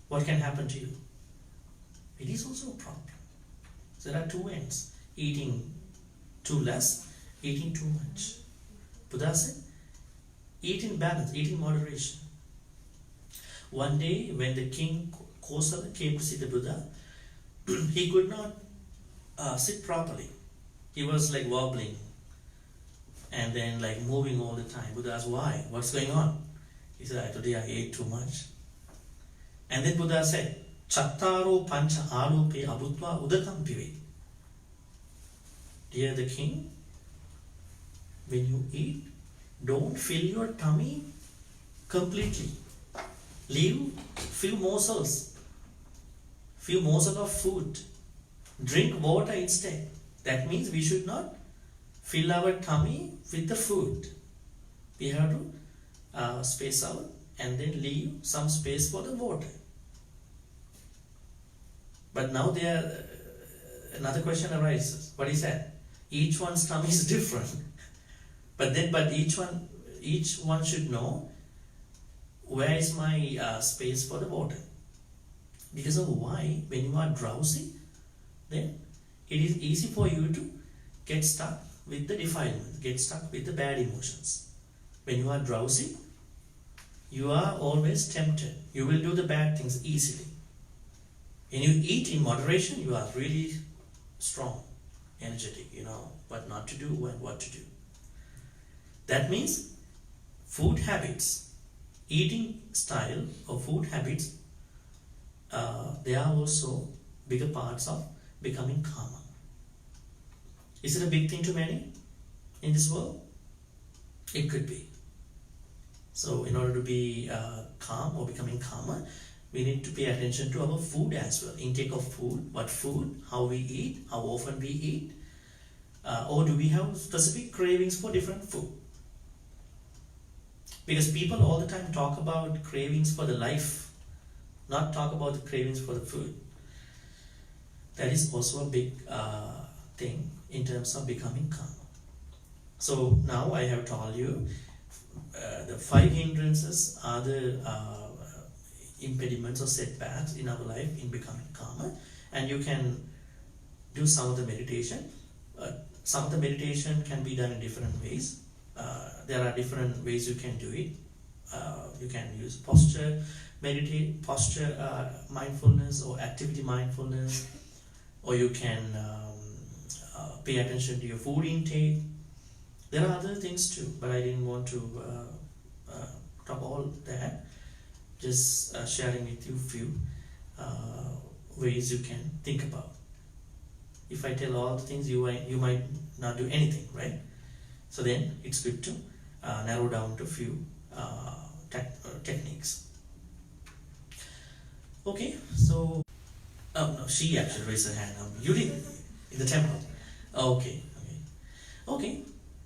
What can happen to you? It is also a problem. There are two ends: eating too less, eating too much. Buddha said, eat in balance, eat in moderation. One day, when the king Kosala came to see the Buddha, he could not sit properly. He was like wobbling and then like moving all the time. Buddha asked, why? What's going on? He said, today I ate too much. And then Buddha said, Chattaro pancha alupe abutva udakam pive. Dear the king, when you eat, don't fill your tummy completely. Leave few morsels of food. Drink water instead. That means we should not fill our tummy with the food. We have to space out and then leave some space for the water. But now there another question arises. What is that? Each one's tummy is different. But each one should know, where is my space for the water? Because of why? When you are drowsy, then it is easy for you to get stuck with the defilement, get stuck with the bad emotions. When you are drowsy, you are always tempted. You will do the bad things easily. When you eat in moderation, you are really strong, energetic, you know what not to do and what to do. That means food habits, eating style or food habits, they are also bigger parts of becoming calmer. Is it a big thing to many in this world? It could be. So in order to be calm or becoming calmer, we need to pay attention to our food as well. Intake of food, what food, how we eat, how often we eat, or do we have specific cravings for different food? Because people all the time talk about cravings for the life, not talk about the cravings for the food. That is also a big thing in terms of becoming calm. So now I have told you the 5 hindrances are the impediments or setbacks in our life in becoming calmer, and you can do some of the meditation. Some of the meditation can be done in different ways. There are different ways you can do it. You can use posture mindfulness or activity mindfulness, or you can pay attention to your food intake. There are other things too, but I didn't want to talk all that. Just sharing with you few ways you can think about. If I tell all the things, you might not do anything, right? So then it's good to narrow down to few techniques. Okay, so oh no, she actually raised her hand. You did in the temple. Okay.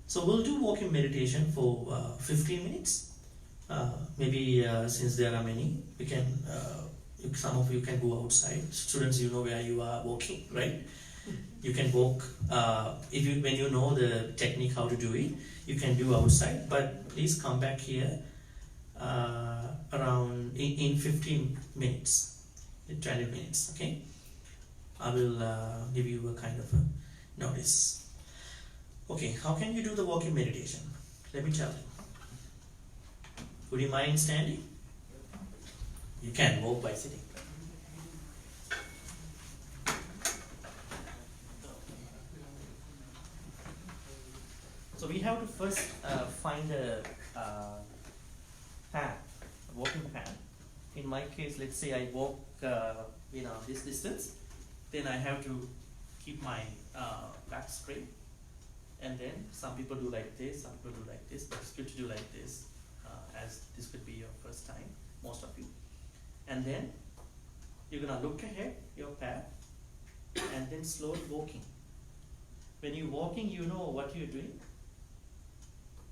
So we'll do walking meditation for 15 minutes. Maybe since there are many, we can. Some of you can go outside. Students, you know where you are walking, right? You can walk. When you know the technique how to do it, you can do outside. But please come back here around in 15 minutes, 20 minutes. Okay. I will give you a kind of a notice. Okay, how can you do the walking meditation? Let me tell you. Would you mind standing? You can walk by sitting. So we have to first find a path, a walking path. In my case, let's say I walk this distance, then I have to keep my back straight. And then some people do like this, some people do like this, but it's good to do like this, as this could be your first time, most of you. And then you're gonna look ahead, your path, and then slowly walking. When you're walking, you know what you're doing.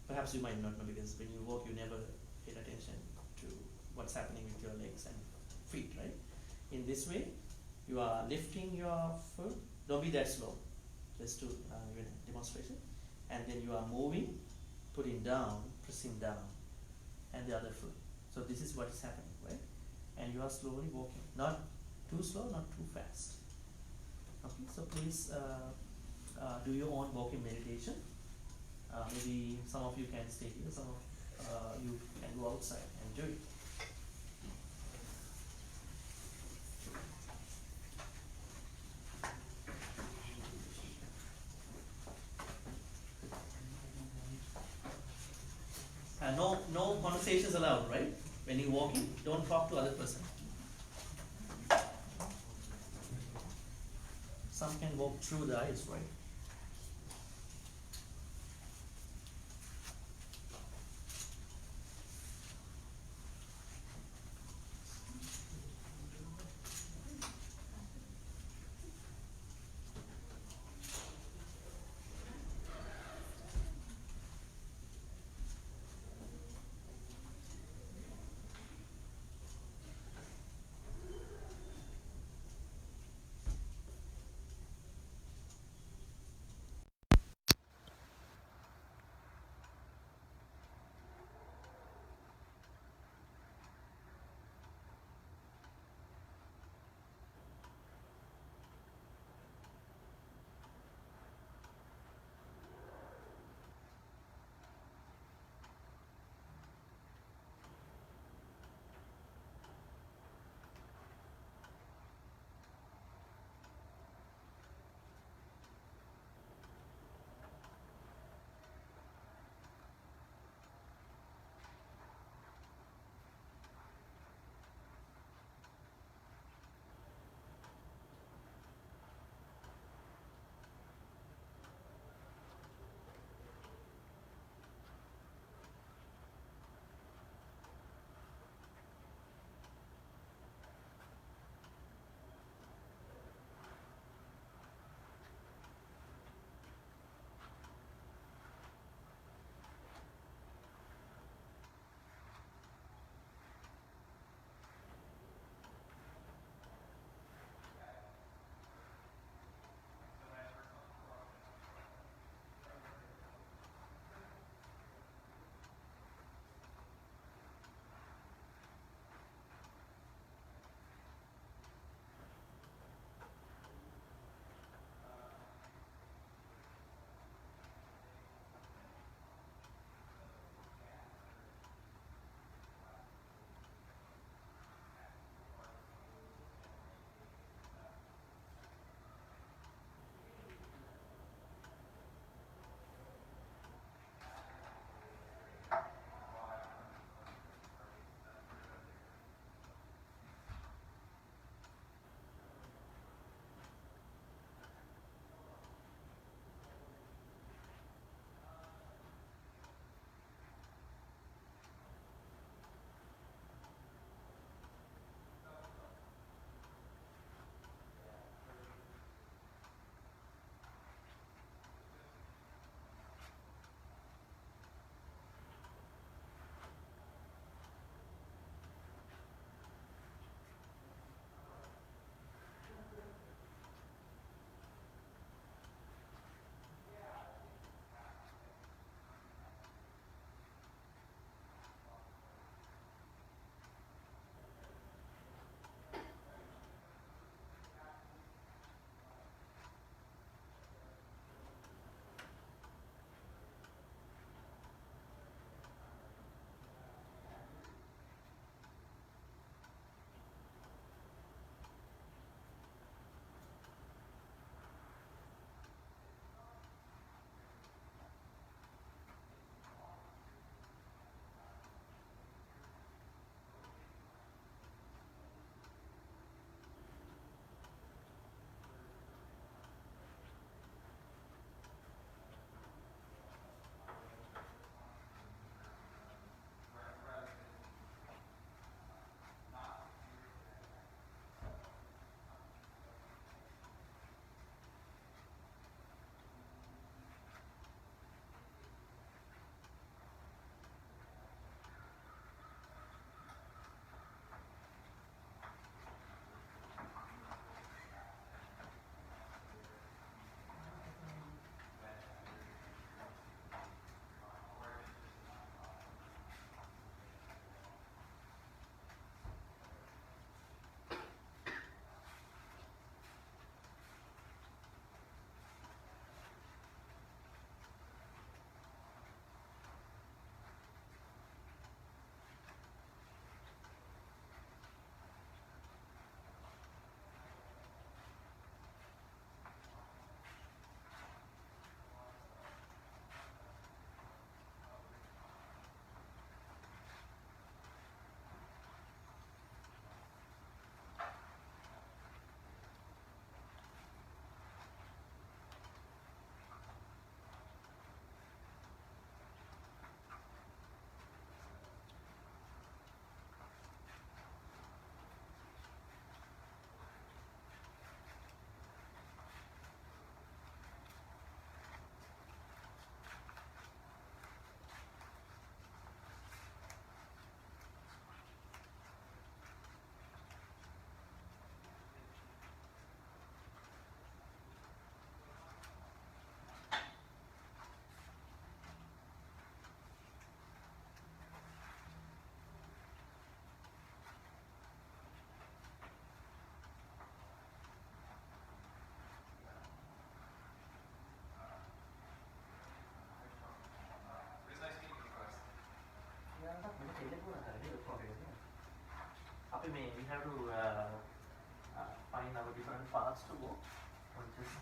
Perhaps you might not know, because when you walk, you never pay attention to what's happening with your legs and feet, right? In this way, you are lifting your foot. Don't be that slow. Let's do a demonstration. And then you are moving, putting down, pressing down, and the other foot. So this is what is happening, right? And you are slowly walking. Not too slow, not too fast. Okay, so please do your own walking meditation. Maybe some of you can stay here, some of you can go outside and do it. No conversations allowed, right? When you're walking, don't talk to other person. Some can walk through the eyes, right? have to find our different paths to go, or just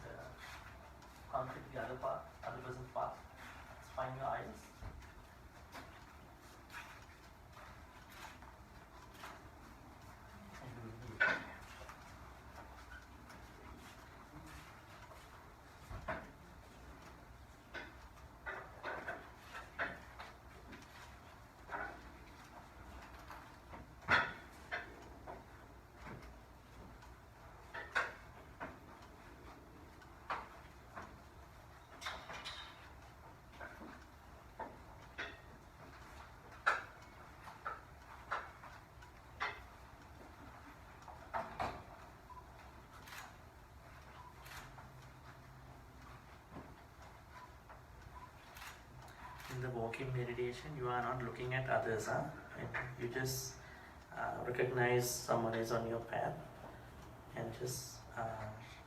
conflict the other path, other person's path. Just find your eyes. And do it. In the walking meditation, you are not looking at others, huh? And you just recognize someone is on your path and just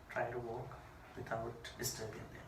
try to walk without disturbing them.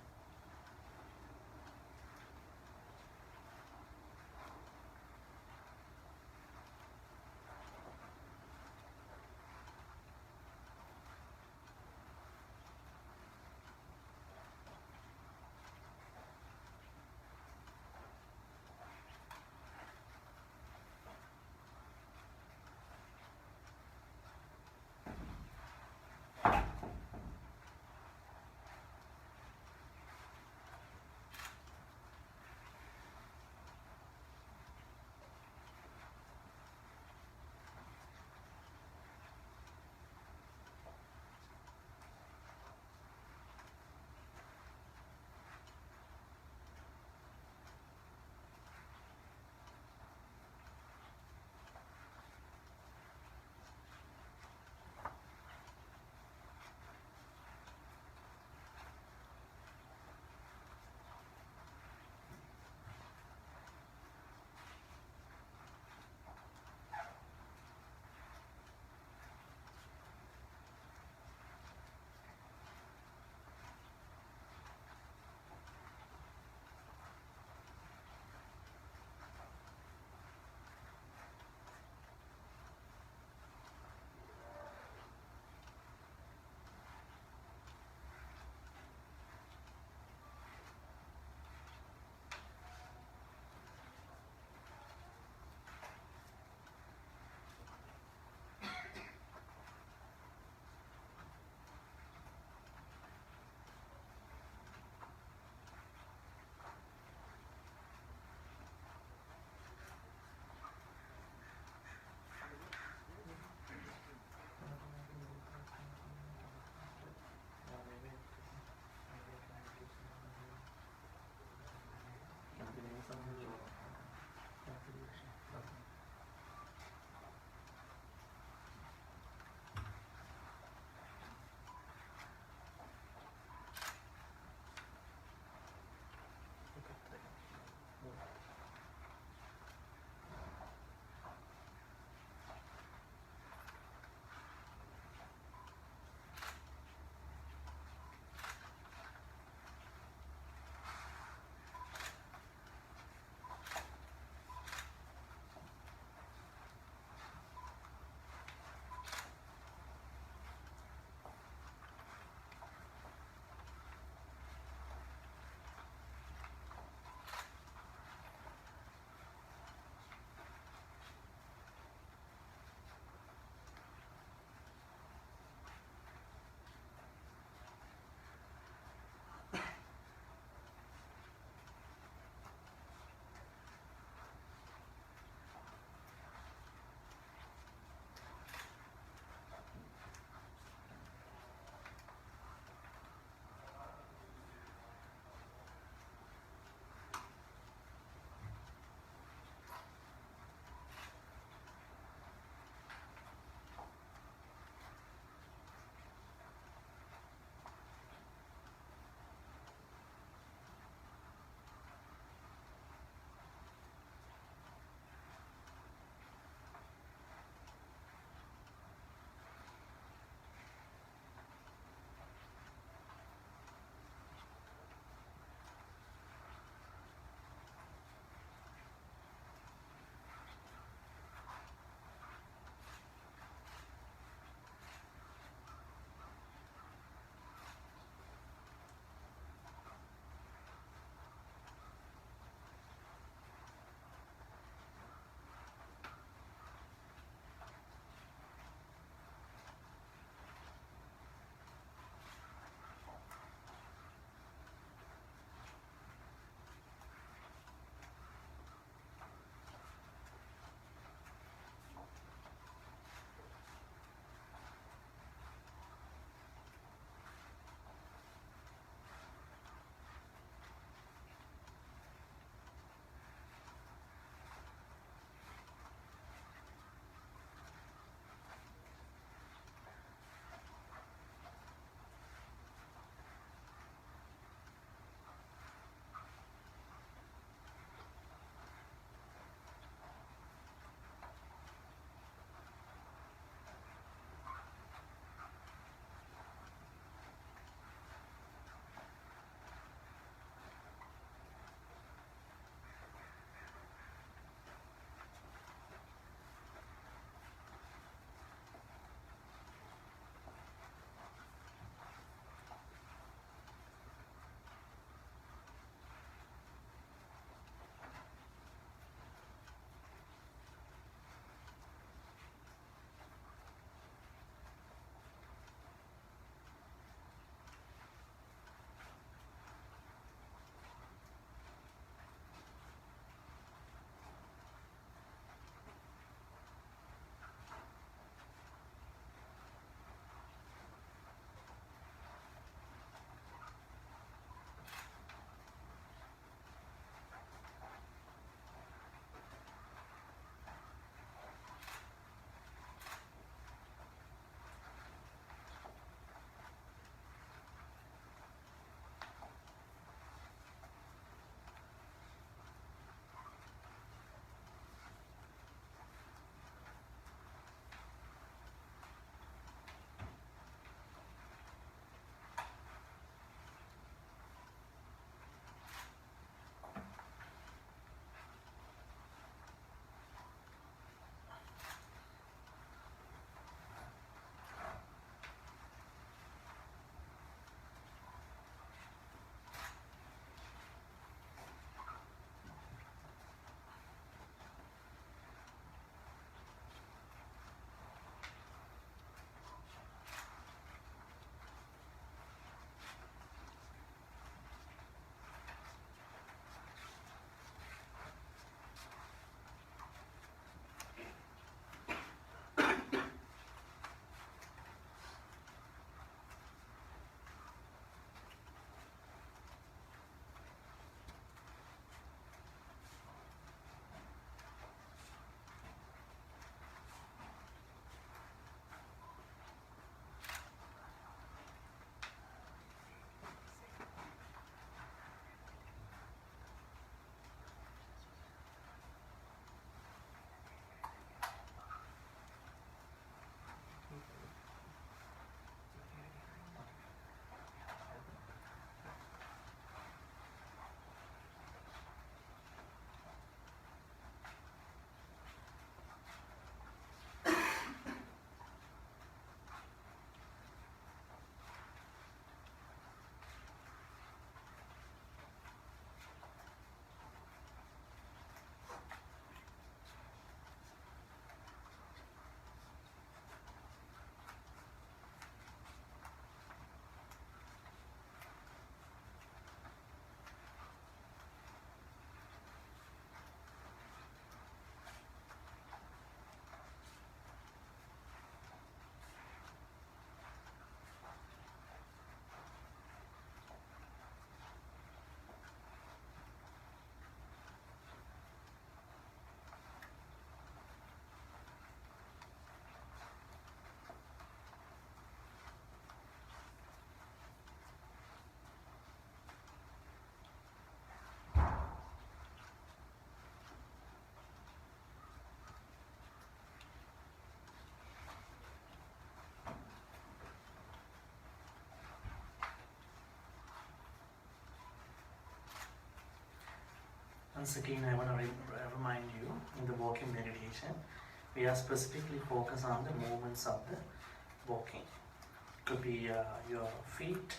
Once again, I want to remind you, in the walking meditation, we are specifically focused on the movements of the walking. Could be your feet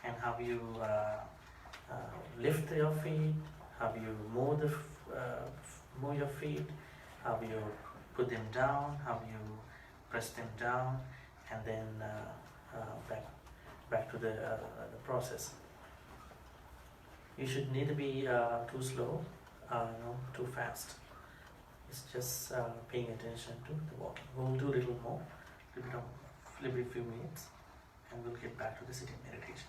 and how you lift your feet, how you move move your feet, how you put them down, how you press them down, and then back to the process. You should neither be too slow, no, too fast. It's just paying attention to the walking. We'll do a little more, little few minutes, and we'll get back to the sitting meditation.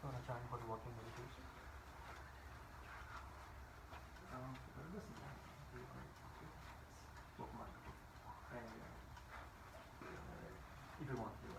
Want to join for the walking meditation? If you want to do it,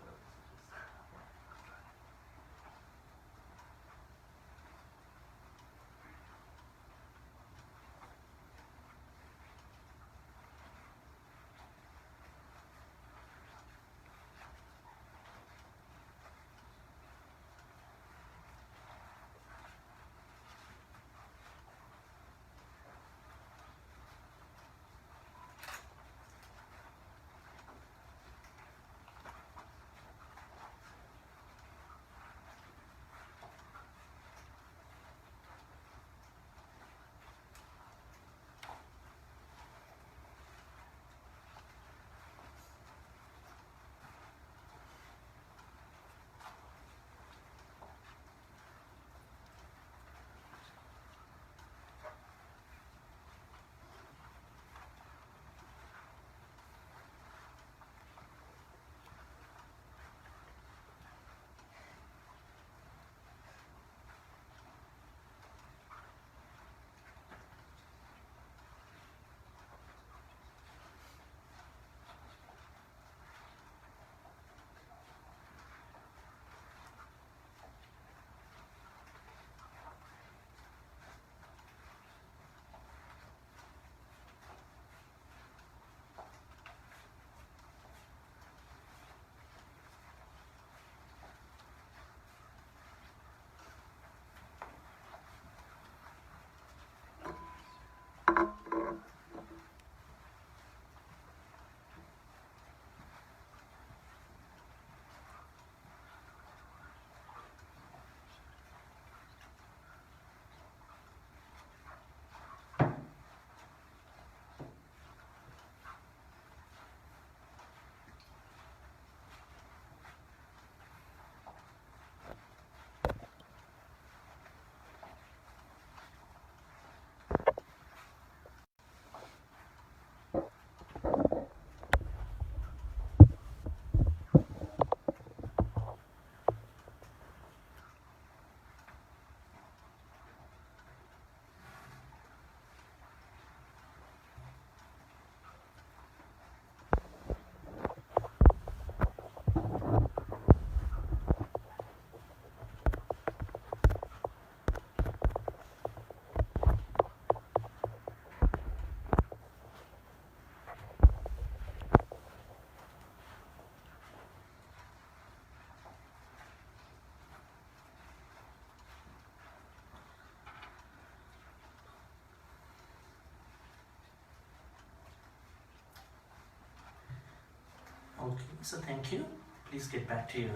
Okay, so thank you. please get back to your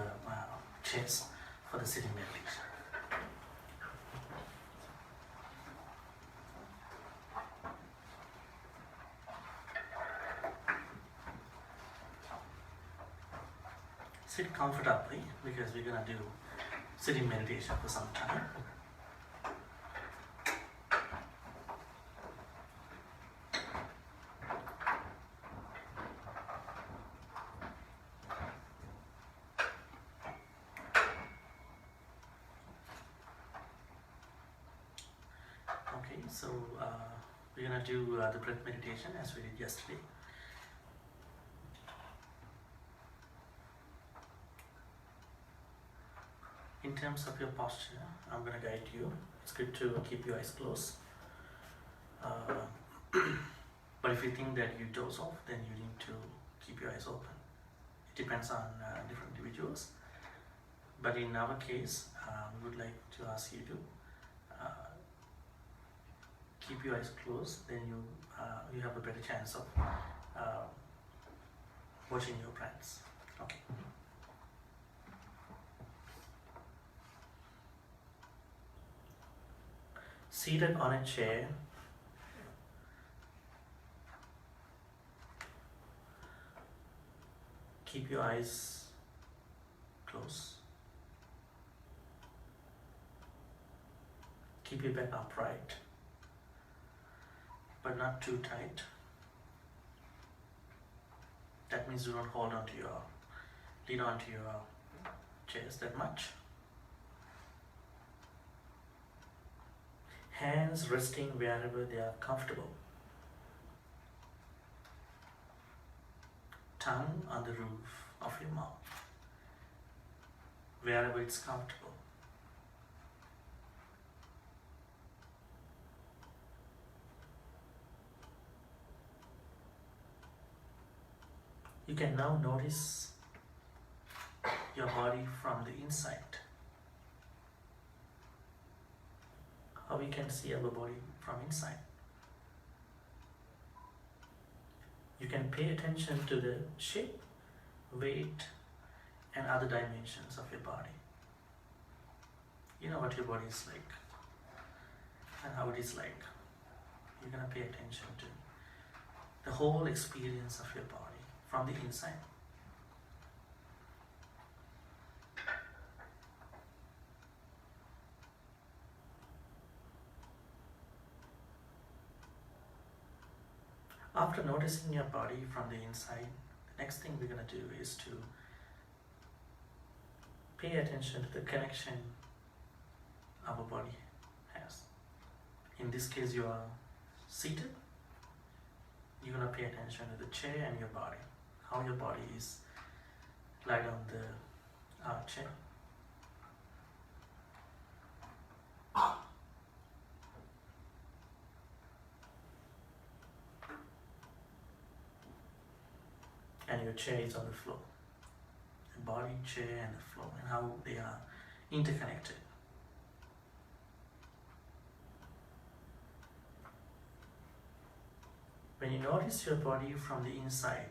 chairs for the sitting meditation. Sit comfortably because we're going to do sitting meditation for some time. Okay, so we're going to do the breath meditation as we did yesterday. In terms of your posture, I'm going to guide you. It's good to keep your eyes closed. But if you think that you doze off, then you need to keep your eyes open. It depends on different individuals. But in our case, we would like to ask you to keep your eyes closed. Then you have a better chance of watching your breaths. Okay. Seated on a chair, keep your eyes closed. Keep your back upright, but not too tight. That means do not lean onto your chest that much. Hands resting wherever they are comfortable. Tongue on the roof of your mouth, wherever it's comfortable. You can now notice your body from the inside. How we can see our body from inside. You can pay attention to the shape, weight, and other dimensions of your body. You know what your body is like and how it is like. You're going to pay attention to the whole experience of your body from the inside. After noticing your body from the inside, the next thing we're going to do is to pay attention to the connection our body has. In this case, you are seated. You're going to pay attention to the chair and your body, how your body is lied on the chair. And your chair is on the floor. The body, chair, and the floor, and how they are interconnected. When you notice your body from the inside,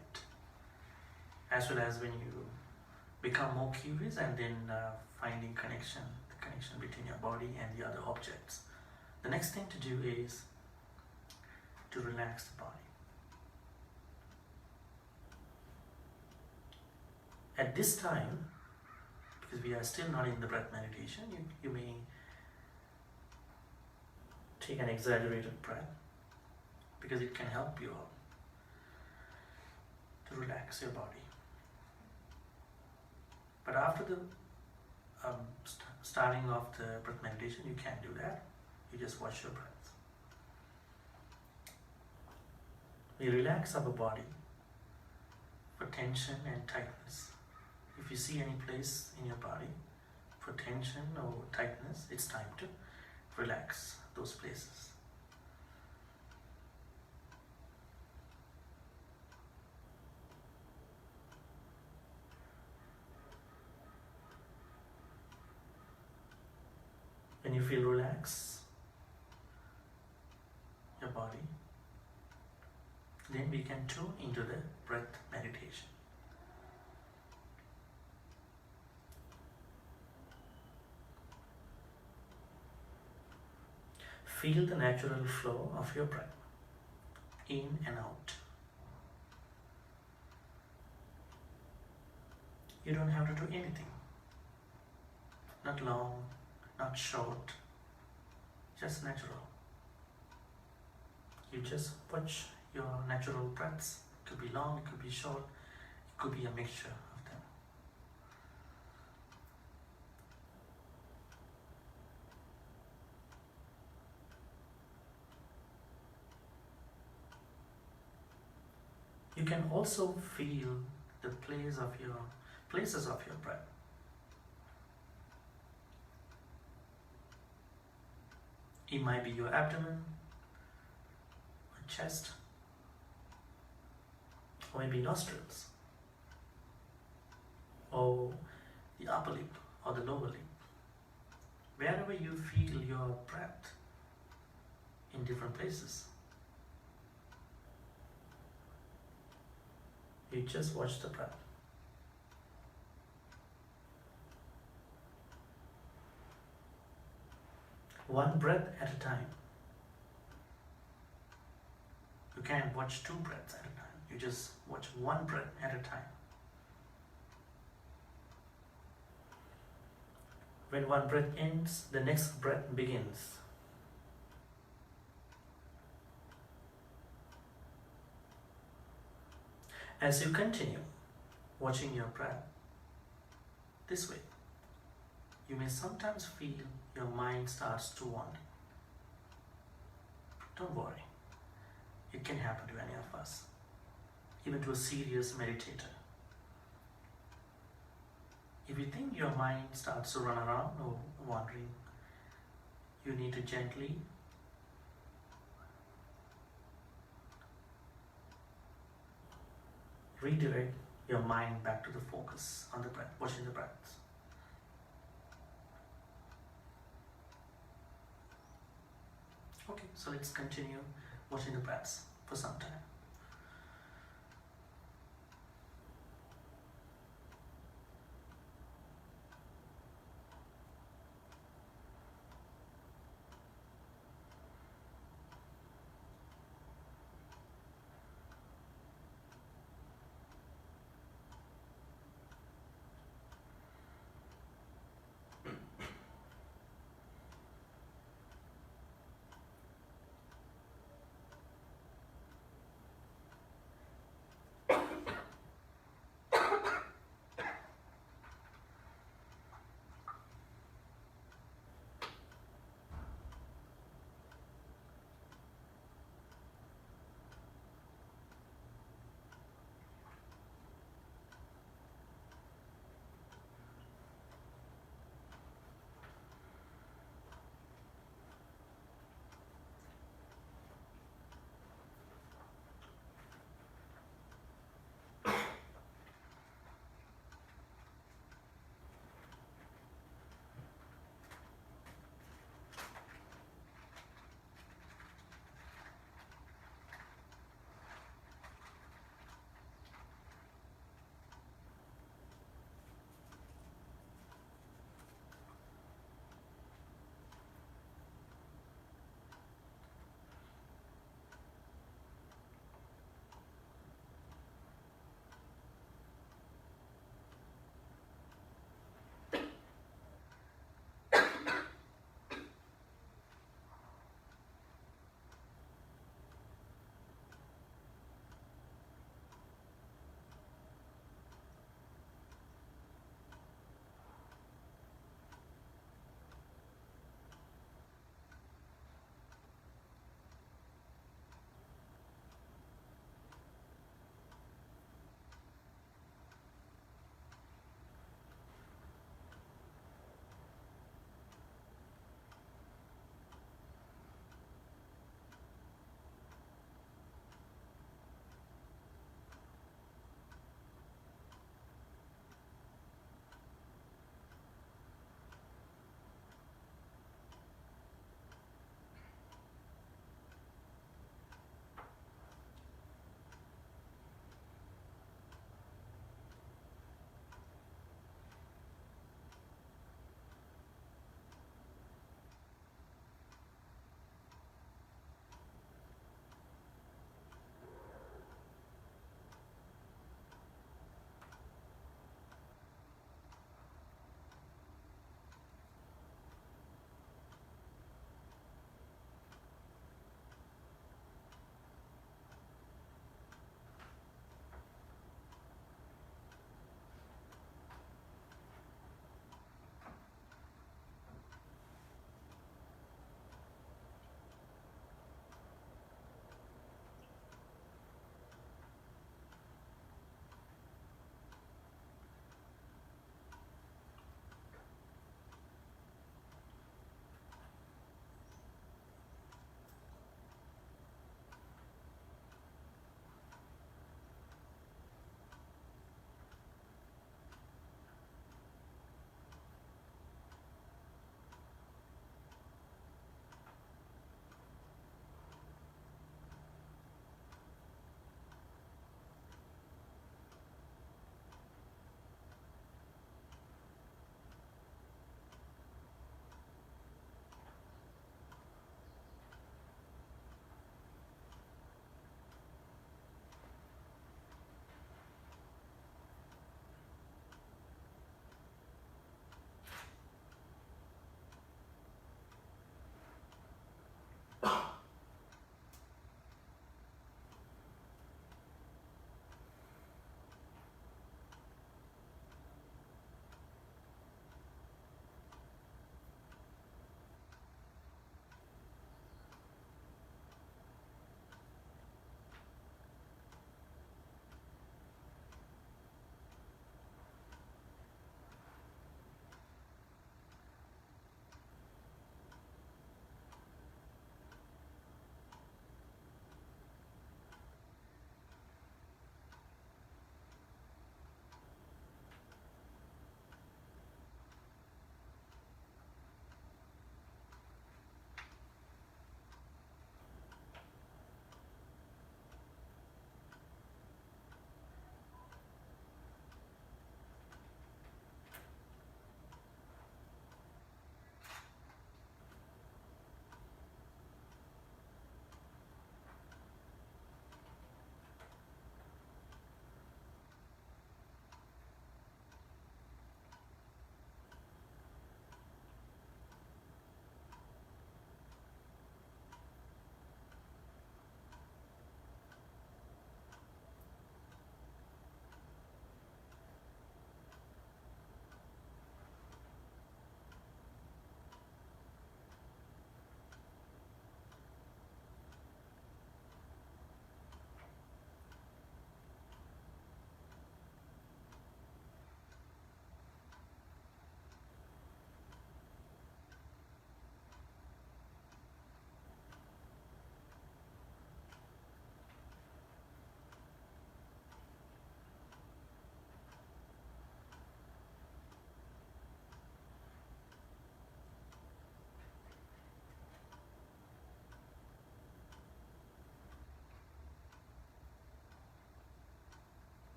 as well as when you become more curious and then finding the connection between your body and the other objects, the next thing to do is to relax the body. At this time, because we are still not in the breath meditation, you may take an exaggerated breath because it can help you out to relax your body. But after the starting of the breath meditation, you can't do that. You just watch your breath. We relax our body for tension and tightness. If you see any place in your body for tension or tightness, it's time to relax those places. When you feel relaxed, your body, then we can tune into the breath meditation. Feel the natural flow of your breath in and out. You don't have to do anything. Not long, not short, just natural. You just watch your natural breaths. It could be long, it could be short, it could be a mixture of them. You can also feel the places of your breath. It might be your abdomen, or chest, or maybe nostrils, or the upper lip or the lower lip. Wherever you feel your breath in different places, you just watch the breath. One breath at a time. You can't watch two breaths at a time. You just watch one breath at a time. When one breath ends, the next breath begins. As you continue watching your breath this way, you may sometimes feel your mind starts to wander. Don't worry, it can happen to any of us, even to a serious meditator. If you think your mind starts to run around or wandering, you need to gently redirect your mind back to the focus on the breath, watching the breath. Okay, so let's continue watching the breaths for some time.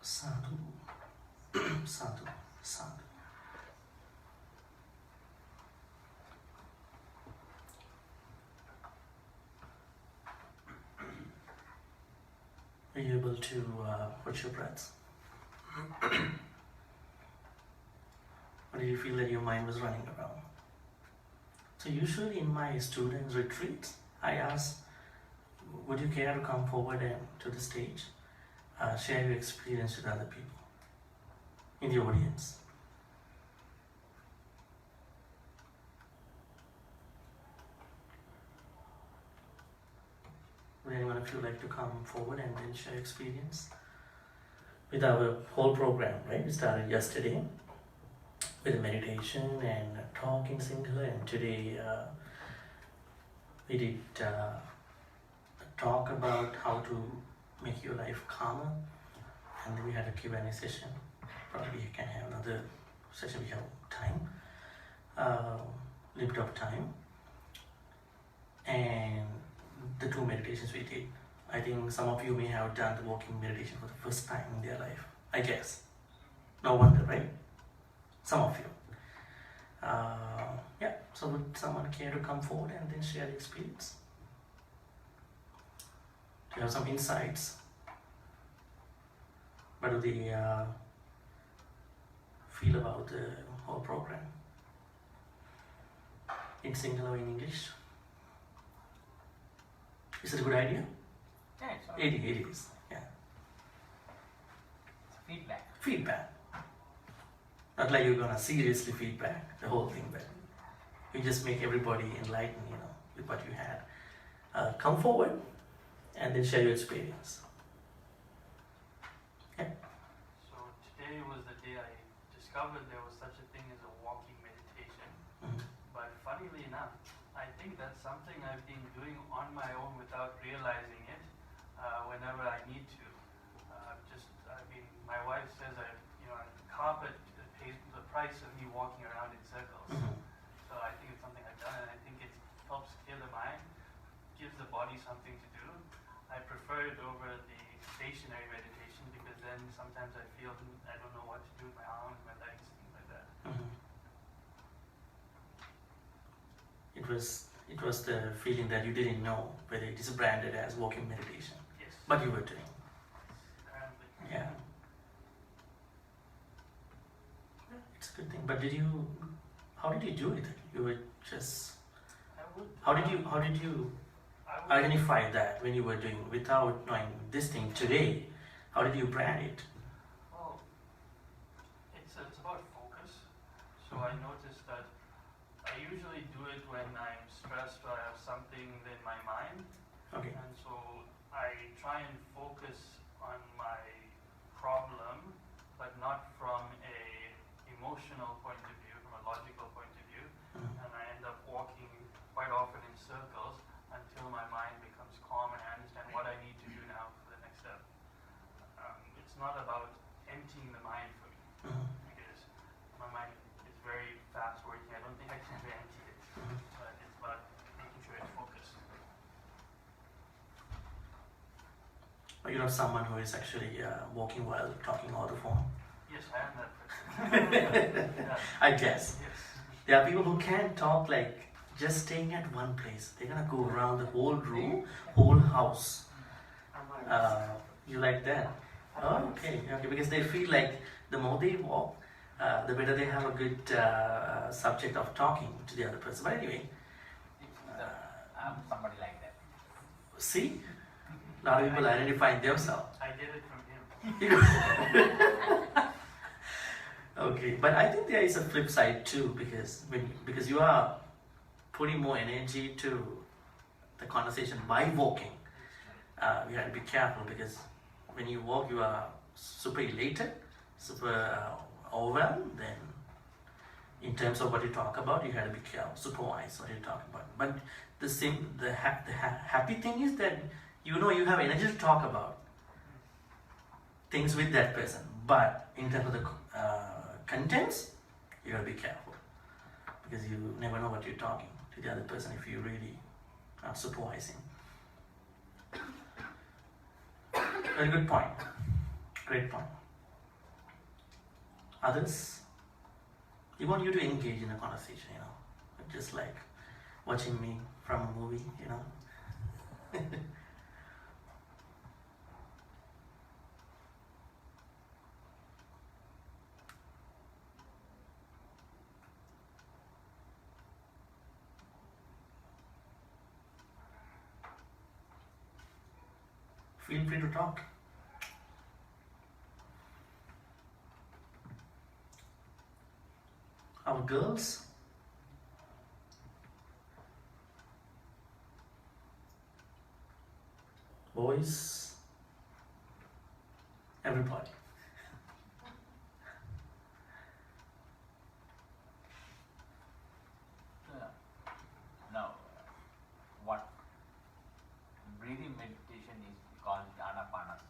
Sadhu, sadhu, sadhu. Are you able to watch your breath? Or did you feel that your mind was running around? So usually in my students' retreats, I ask, would you care to come forward and to the stage, share your experience with other people in the audience? Would anyone of you like to come forward and then share experience? With our whole program, right? We started yesterday with a meditation and a talk in singular, and today we did a talk about how to make your life calmer, and then we had a Q&A session. Probably you can have another session, we have time, limit of time, and the 2 meditations we did. I think some of you may have done the walking meditation for the first time in their life, I guess. No wonder, right? Some of you. Yeah, so would someone care to come forward and then share the experience? Do you have some insights? What do they feel about the whole program? In single or in English? Is it a good idea? Yeah, it's all right. It is, yeah. Feedback. Feedback. Not like you're gonna seriously feedback the whole thing, but you just make everybody enlightened, with what you had. Come forward and then share your experience. Yeah. So today was the day I discovered there was such a thing as a walking meditation. Mhm. But funnily enough, I think that's something I've been doing on my own without realizing it. Whenever I need to, my wife says carpet pays the price of me walking around in circles. Mhm. So I think it's something I've done, and I think it helps clear the mind, gives the body something to do. I prefer it over the stationary meditation because then sometimes I feel I don't know what to do with my arms, my legs, things like that. Mhm. It was the feeling that you didn't know whether it is branded as walking meditation, Yes. but you were doing. Apparently. Yeah. It's a good thing. But how did you do it? You were just, I would. how did you I would. identify that when you were doing, without knowing this thing today? How did you brand it? Well, it's about focus. So I noticed that I usually do it when I'm stressed or I have something in my mind. Okay. And so I try and focus on my problem, but not from a emotional point of view, from a logical point of view. Mhm. And I end up walking quite often in circles until my mind becomes calm and I understand what I need to do now for the next step. It's not about emptying the mind for me, Mhm. because my mind is very fast working. I don't think I can ever empty it, Mhm. but it's about making sure it's focused. But you're not someone who is actually walking while talking on the phone. Yes, I am that person. Yeah. I guess. Yes. There are people who can't talk like just staying at one place. They're gonna go around the whole room, whole house. You like that? Oh, okay. Because they feel like the more they walk, the better they have a good subject of talking to the other person. But anyway, I'm somebody like that. see, a lot of people identifying themselves. I get it from him. Okay, but I think there is a flip side too, because you are putting more energy to the conversation by walking. You have to be careful, because when you walk, you are super elated, super overwhelmed. Then, in terms of what you talk about, you have to be careful, supervise what you talk about. But the happy thing is that you have energy to talk about things with that person. But in terms of the contents, you gotta be careful, because you never know what you're talking to the other person if you really are supervising. Very good point. Great point. others. They want you to engage in a conversation, just like watching me from a movie, Feel free to talk. Our girls, boys, everybody. Now, what breathing meditation is called anapanasati.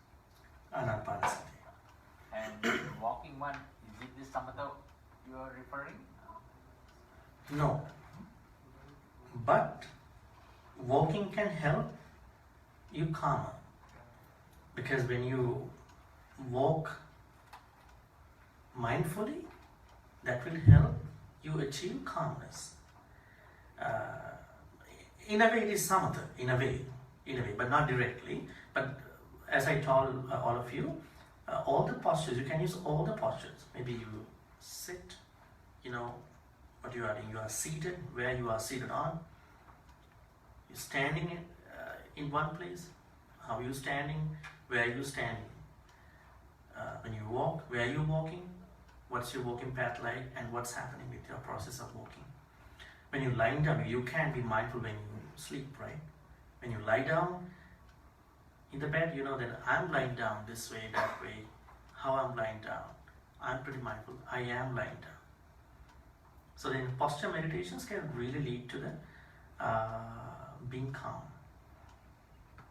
Anapanasati. And walking one, is it the samatha you are referring? No. But walking can help you calmer. Because when you walk mindfully, that will help you achieve calmness. In a way it is samatha, in a way, but not directly. But as I told all of you, all the postures, you can use all the postures. Maybe you sit, what you are doing. You are seated, where you are seated on. You're standing in one place. How are you standing? Where are you standing? When you walk, where are you walking? What's your walking path like? And what's happening with your process of walking? When you lie down, you can be mindful when you sleep, right? When you lie down in the bed, you know that I'm lying down this way, that way. How I'm lying down. I'm pretty mindful. I am lying down. So then posture meditations can really lead to the being calm.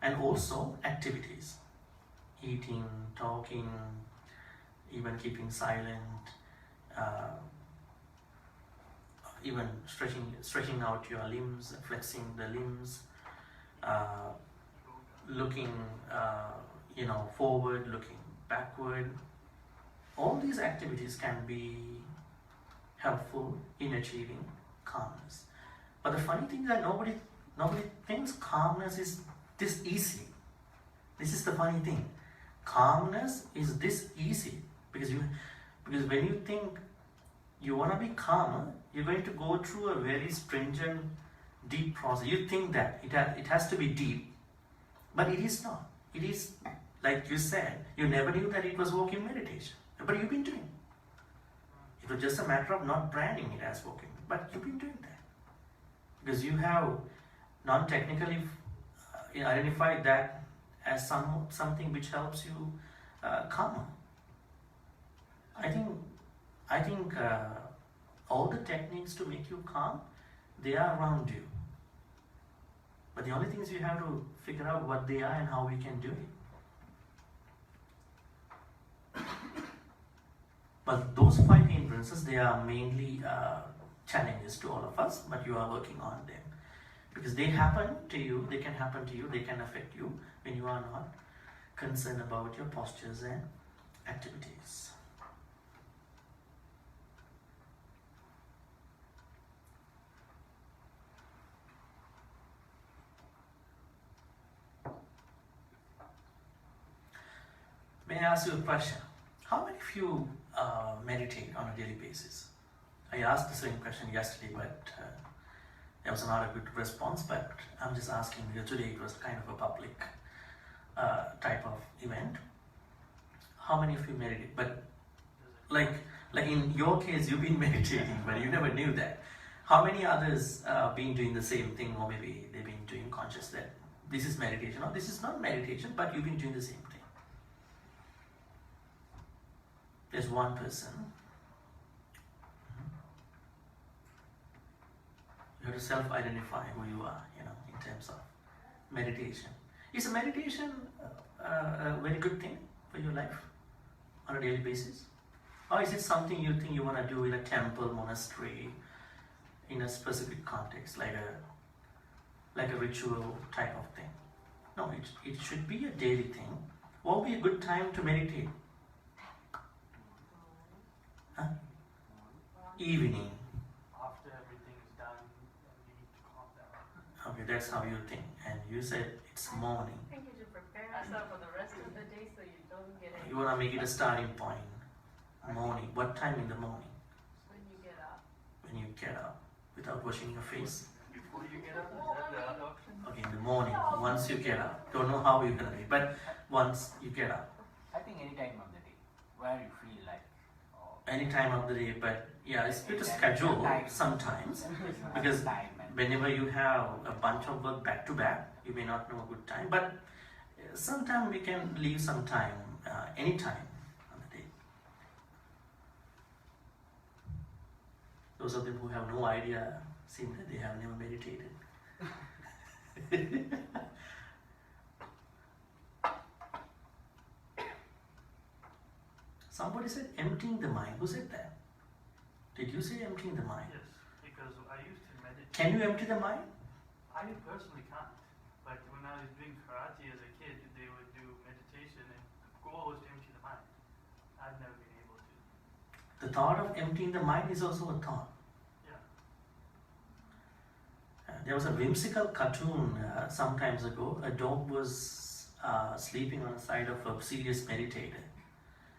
And also activities. Eating, talking, even keeping silent, even stretching out your limbs, flexing the limbs, looking forward, looking backward. All these activities can be helpful in achieving calmness. But the funny thing is that nobody thinks calmness is this easy. This is the funny thing. Calmness is this easy because when you think you want to be calmer, you're going to go through a very stringent, deep process. You think that it has to be deep, but it is not. It is, like you said, you never knew that it was walking meditation, but you've been doing it. It was just a matter of not branding it as walking, but you've been doing that because you have non-technically identified that as something which helps you calmer. I think all the techniques to make you calm, they are around you. But the only thing is you have to figure out what they are and how we can do it. But those 5 hindrances, they are mainly challenges to all of us, but you are working on them. Because they happen to you, they can happen to you, they can affect you when you are not concerned about your postures and activities. May I ask you a question? How many of you meditate on a daily basis? I asked the same question yesterday, but there was not a good response. But I'm just asking because today it was kind of a public type of event. How many of you meditate? But like in your case, you've been meditating, but you never knew that. How many others been doing the same thing, or maybe they've been doing conscious that this is meditation, or this is not meditation, but you've been doing the same thing? There's one person. You have to self-identify who you are, in terms of meditation. Is a meditation a very good thing for your life on a daily basis? Or is it something you think you want to do in a temple, monastery, in a specific context, like a ritual type of thing? No, it should be a daily thing. What would be a good time to meditate? Huh? Evening. After everything is done, and you need to calm down. Okay, that's how you think. And you said it's morning. I think you should prepare yourself for the rest of the day so you don't get any. You want to make it a starting point. Morning. What time in the morning? When you get up. When you get up without washing your face. Before you get up, is that the other option? Okay, in the morning. Once you get up. Don't know how you're going to be, but once you get up. I think any time of the day where you feel like. Or Any time of the day, but yeah, it's good to schedule sometimes. Because time and whenever you have a bunch of work back to back, you may not know a good time, but sometime we can leave some time, any time on the day. Those of them who have no idea seem that they have never meditated. Somebody said emptying the mind. Who said that? Did you say emptying the mind? Yes, because I used to meditate. Can you empty the mind? I personally can't. But when I was doing karate as a kid, they would do meditation, and the goal was to empty the mind. I've never been able to. The thought of emptying the mind is also a thought. Yeah. There was a whimsical cartoon some times ago. A dog was sleeping on the side of a serious meditator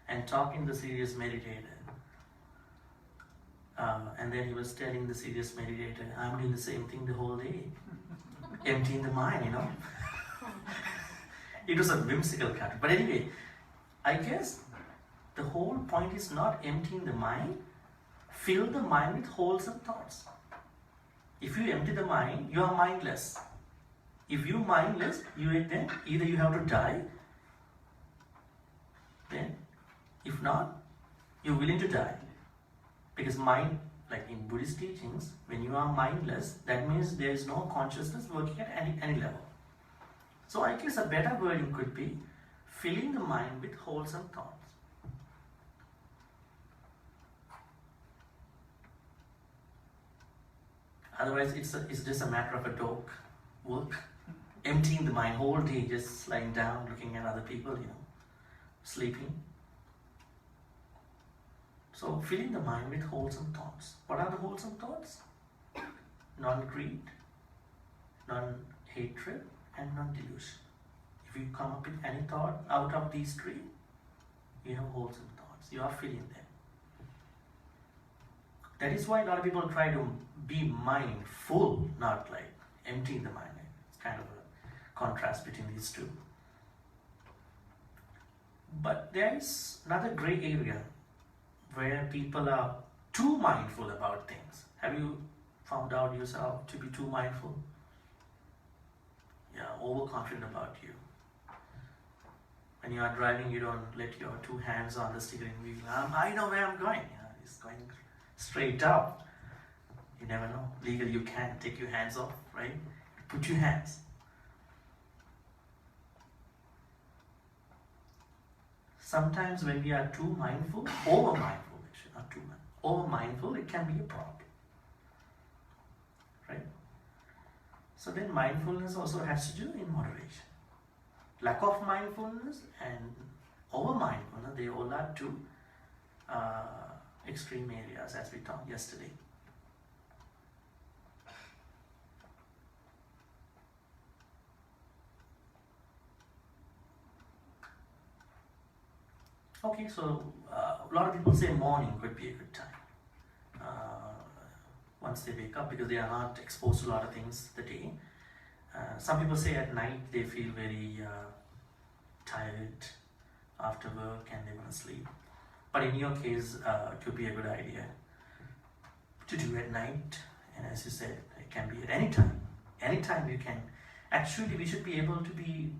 and talking to the serious meditator. And then he was telling the serious meditator, I'm doing the same thing the whole day. Emptying the mind, you know. It was a whimsical cartoon. But anyway, I guess the whole point is not emptying the mind. Fill the mind with wholesome thoughts. If you empty the mind, you are mindless. If you mindless, then either you have to die, then if not, you're willing to die. Because mind, like in Buddhist teachings, when you are mindless, that means there is no consciousness working at any level. So I guess a better wording could be filling the mind with wholesome thoughts. Otherwise, it's just a matter of a dog work, emptying the mind whole day, just lying down, looking at other people, you know, sleeping. So, filling the mind with wholesome thoughts. What are the wholesome thoughts? Non-greed, non-hatred, and non-delusion. If you come up with any thought out of these three, you have wholesome thoughts. You are filling them. That is why a lot of people try to be mindful, not like emptying the mind. It's kind of a contrast between these two. But there is another gray area where people are too mindful about things. Have you found out yourself to be too mindful? Yeah, overconfident about you. When you are driving, you don't let your two hands on the steering wheel. I know where I'm going. It's going straight up. You never know. Legally, you can take your hands off, right? Put your hands. Sometimes when we are too mindful, over-mindful, actually, not too mindful, over-mindful, it can be a problem, right? So then mindfulness also has to do in moderation. Lack of mindfulness and over-mindfulness, they all are two extreme areas, as we talked yesterday. Okay, so a lot of people say morning could be a good time once they wake up, because they are not exposed to a lot of things the day. Some people say at night they feel very tired after work and they want to sleep. But in your case, it could be a good idea to do at night. And as you said, it can be at any time. Anytime you can. Actually, we should be able to be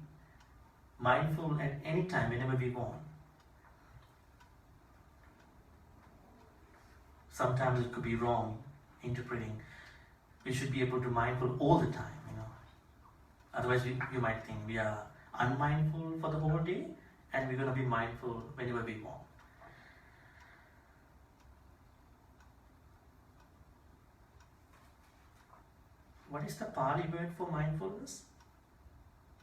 mindful at any time, whenever we want. Sometimes it could be wrong interpreting. We should be able to be mindful all the time, you know. Otherwise, you might think we are unmindful for the whole day, and we're going to be mindful whenever we want. What is the Pali word for mindfulness?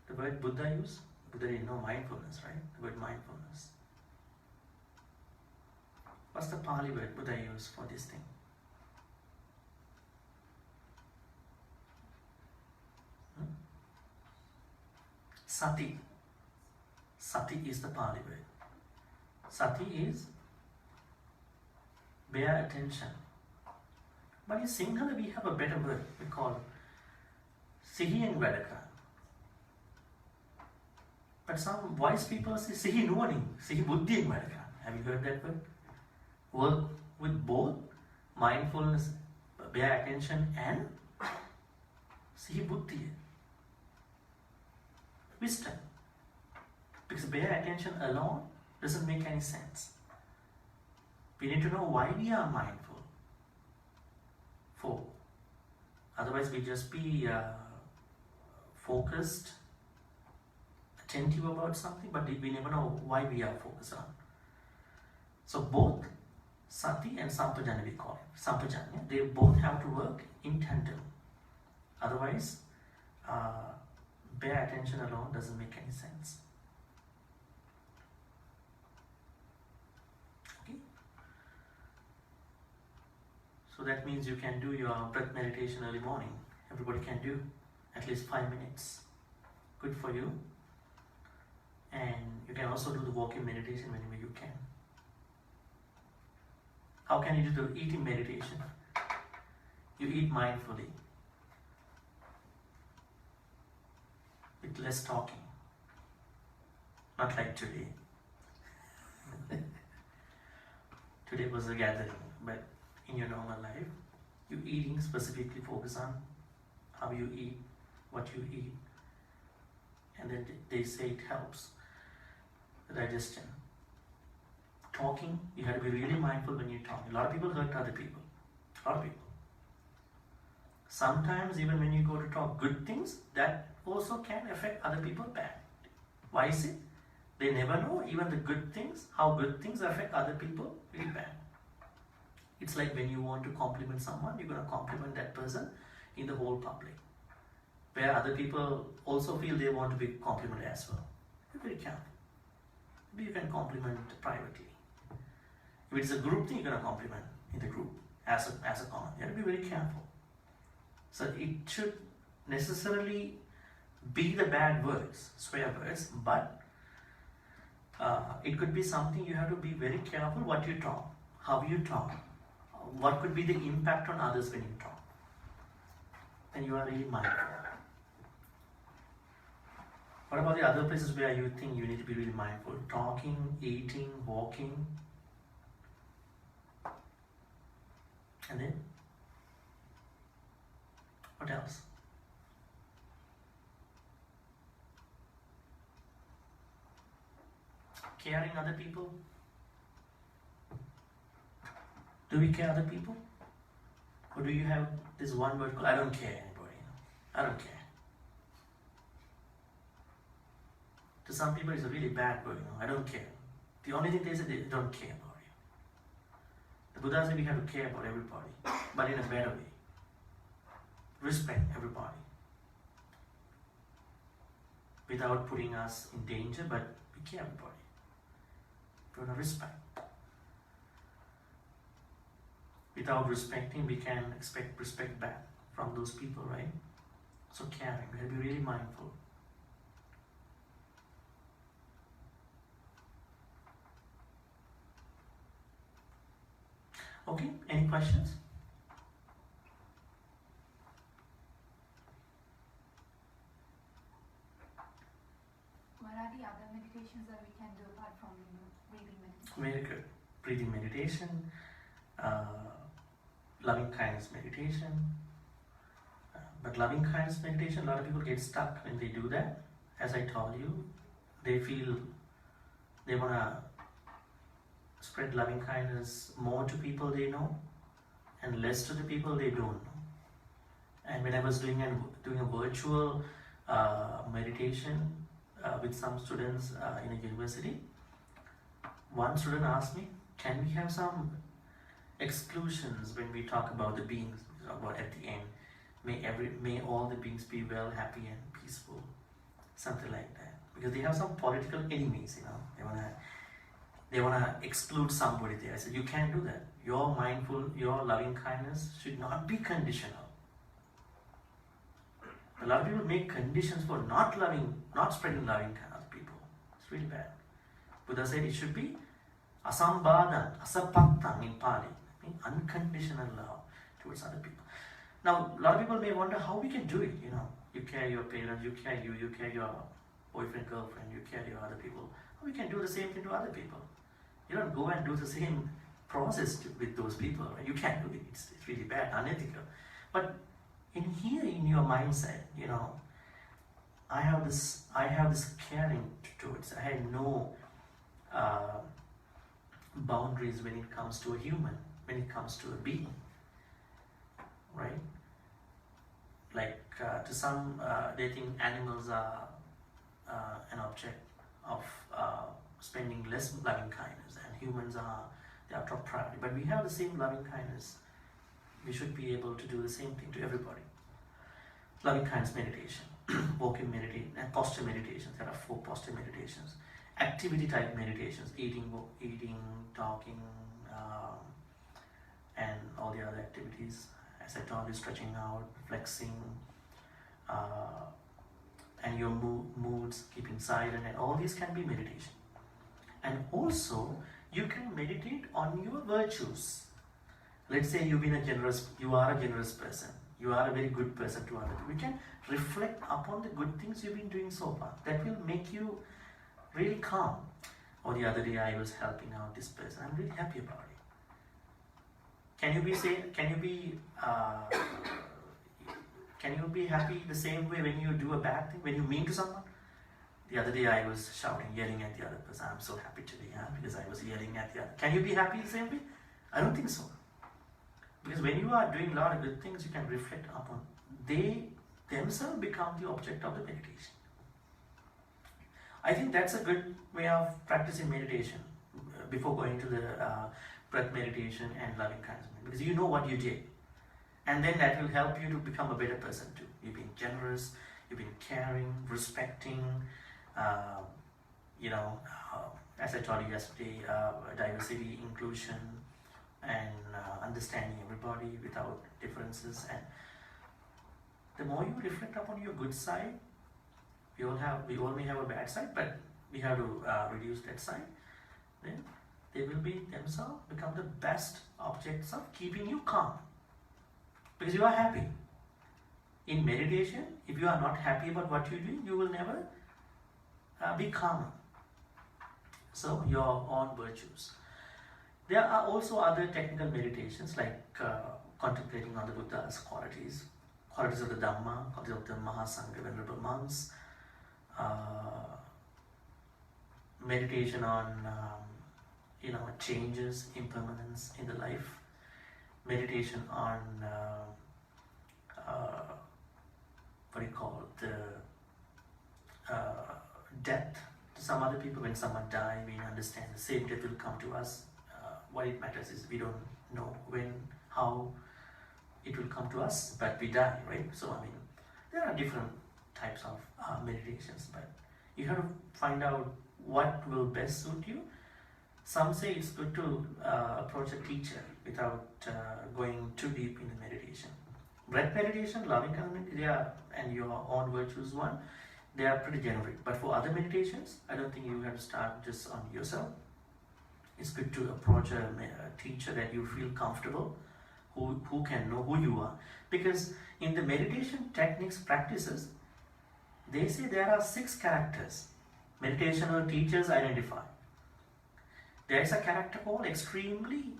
The word Buddha used? Buddha didn't know mindfulness, right? The word mindfulness. What's the Pali word Buddha used for this thing? Sati. Sati is the Pali word. Sati is bear attention. But in Sinhala we have a better word. We call Sihiyen Vadaka. But some wise people say Sihi Nuwaning, Sihi Buddhiyen Vadaka. Have you heard that word? Work with both mindfulness, bear attention, and Sihi Buddhi. Wisdom. Because bare attention alone doesn't make any sense. We need to know why we are mindful. For otherwise we just be focused, attentive about something, but we never know why we are focused on. So both Sati and Sampajanya, we call it Sampajanya, they both have to work in tandem. Otherwise, bare attention alone doesn't make any sense. Okay? So that means you can do your breath meditation early morning. Everybody can do at least 5 minutes. Good for you. And you can also do the walking meditation whenever you can. How can you do the eating meditation? You eat mindfully, with less talking. Not like today. Today was a gathering, but in your normal life, you eating specifically focus on how you eat, what you eat, and then they say it helps the digestion. Talking, you have to be really mindful when you talk. A lot of people hurt other people. A lot of people. Sometimes even when you go to talk good things, that also can affect other people bad. Why is it? They never know even the good things, how good things affect other people really bad. It's like when you want to compliment someone, you're going to compliment that person in the whole public. Where other people also feel they want to be complimented as well. Be very careful. Maybe you can compliment privately. If it's a group thing, you're going to compliment in the group as a common. You have to be very careful. So it should necessarily be the bad words, swear words, but it could be something you have to be very careful what you talk, how you talk, what could be the impact on others when you talk. Then you are really mindful. What about the other places where you think you need to be really mindful? Talking, eating, walking. And then? What else? Caring other people? Do we care other people? Or do you have this one word called I don't care anybody? I don't care. To some people it's a really bad word, I don't care. The only thing they say, they don't care about you. The Buddha said we have to care about everybody, but in a better way. Respect everybody. Without putting us in danger, but we care everybody. We want to respect. Without respecting, we can expect respect back from those people, right? So caring, we have to be really mindful. Okay, any questions? What are the other meditations that we can do apart from breathing meditation? Very good. Breathing meditation, loving kindness meditation. But loving kindness meditation, a lot of people get stuck when they do that. As I told you, they feel they want to spread loving kindness more to people they know and less to the people they don't know. And when I was doing a virtual meditation with some students in a university, one student asked me, can we have some exclusions when we talk about the beings, about at the end, may all the beings be well, happy and peaceful, something like that. Because they have some political enemies, they want to exclude somebody there. I said, you can't do that. Your mindful, your loving kindness should not be conditional. A lot of people make conditions for not spreading loving kindness to other people. It's really bad. Buddha said it should be asambhadan, asapattam in Pali, meaning unconditional love towards other people. Now, a lot of people may wonder how we can do it. You care your parents, you care you care your boyfriend, girlfriend, you care your other people. How we can do the same thing to other people? You don't go and do the same process with those people. Right? You can't do it. It's really bad, unethical. But in your mindset, I have this caring towards. I have no boundaries when it comes to a human, when it comes to a being, right? Like to some, they think animals are an object of spending less loving kindness, and humans are their top priority. But we have the same loving kindness. We should be able to do the same thing to everybody. Loving kindness meditation, walking meditation, and posture meditations. There are 4 posture meditations. Activity type meditations, eating, talking, and all the other activities. As I told you, stretching out, flexing, and your moods, keeping silent, and all these can be meditation. And also, you can meditate on your virtues. Let's say you are a generous person. You are a very good person to others. We can reflect upon the good things you've been doing so far. That will make you really calm. Or the other day I was helping out this person. I'm really happy about it. Can you be happy the same way when you do a bad thing, when you mean to someone? The other day I was shouting, yelling at the other person. I'm so happy today, because I was yelling at the other. Can you be happy the same way? I don't think so. Because when you are doing a lot of good things, you can reflect upon. They themselves become the object of the meditation. I think that's a good way of practicing meditation before going to the breath meditation and loving kindness. Because you know what you did. And then that will help you to become a better person too. You've been generous, you've been caring, respecting, as I told you yesterday, diversity, inclusion, and understanding everybody without differences. And the more you reflect upon your good side, we all may have a bad side, but we have to reduce that side. Then they will themselves become the best objects of keeping you calm, because you are happy. In meditation, if you are not happy about what you do, you will never be calm. So your own virtues. There are also other technical meditations like contemplating on the Buddha's qualities of the Dhamma, qualities of the Mahasangha, venerable monks, meditation on changes, impermanence in the life, meditation on death. To some other people, when someone dies, we understand the same death will come to us. What it matters is we don't know when, how it will come to us, but we die, right? So there are different types of meditations, but you have to find out what will best suit you. Some say it's good to approach a teacher without going too deep in the meditation. Breath meditation, loving kindness, and your own virtues one, they are pretty generic. But for other meditations, I don't think you have to start just on yourself. It's good to approach a teacher that you feel comfortable, who can know who you are. Because in the meditation techniques practices, they say there are 6 characters meditational teachers identify. There is a character called extremely,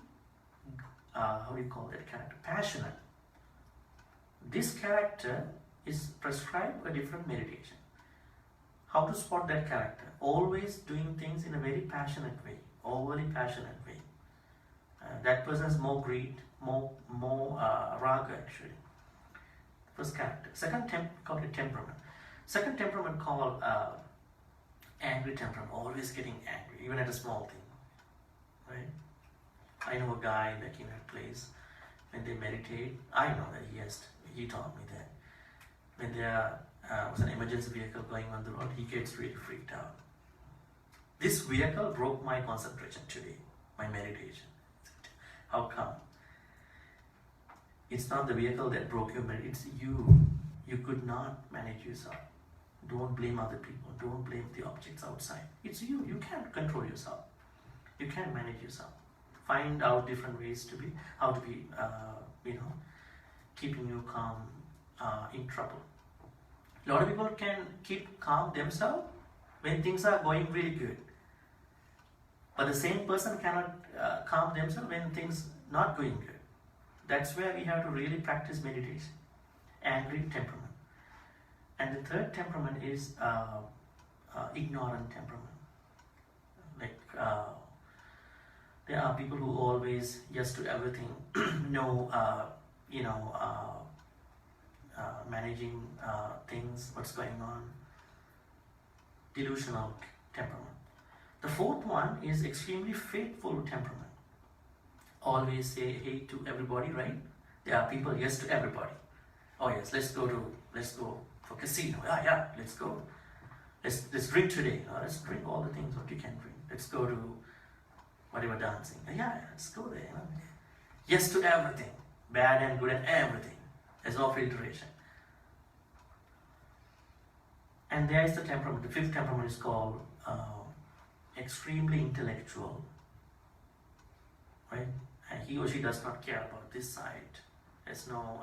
passionate. This character is prescribed a different meditation. How to spot that character? Always doing things in a very passionate way, overly passionate way. That person has more greed, more raga actually. First character. Second called a temperament. Second temperament called angry temperament, always getting angry, even at a small thing. Right? I know a guy back in that place, when they meditate, I know that he taught me that when there was an emergency vehicle going on the road, he gets really freaked out. This vehicle broke my concentration today, my meditation. How come? It's not the vehicle that broke your meditation, it's you. You could not manage yourself. Don't blame other people. Don't blame the objects outside. It's you. You can't control yourself. You can't manage yourself. Find out different ways to be, how to be, keeping you calm in trouble. A lot of people can keep calm themselves when things are going really good. But the same person cannot calm themselves when things not going good. That's where we have to really practice meditation. Angry temperament. And the third temperament is ignorant temperament. Like there are people who always yes to everything, managing things, what's going on. Delusional temperament. The fourth one is extremely faithful temperament. Always say hey to everybody, right? There are people yes to everybody. Oh yes, let's go for casino. Yeah, let's go. Let's drink today. Let's drink all the things what you can drink. Let's go to whatever dancing. Yeah, let's go there. Yes to everything, bad and good and everything. There's no filtration. And there is the temperament. The fifth temperament is called extremely intellectual. Right? And he or she does not care about this side. There's no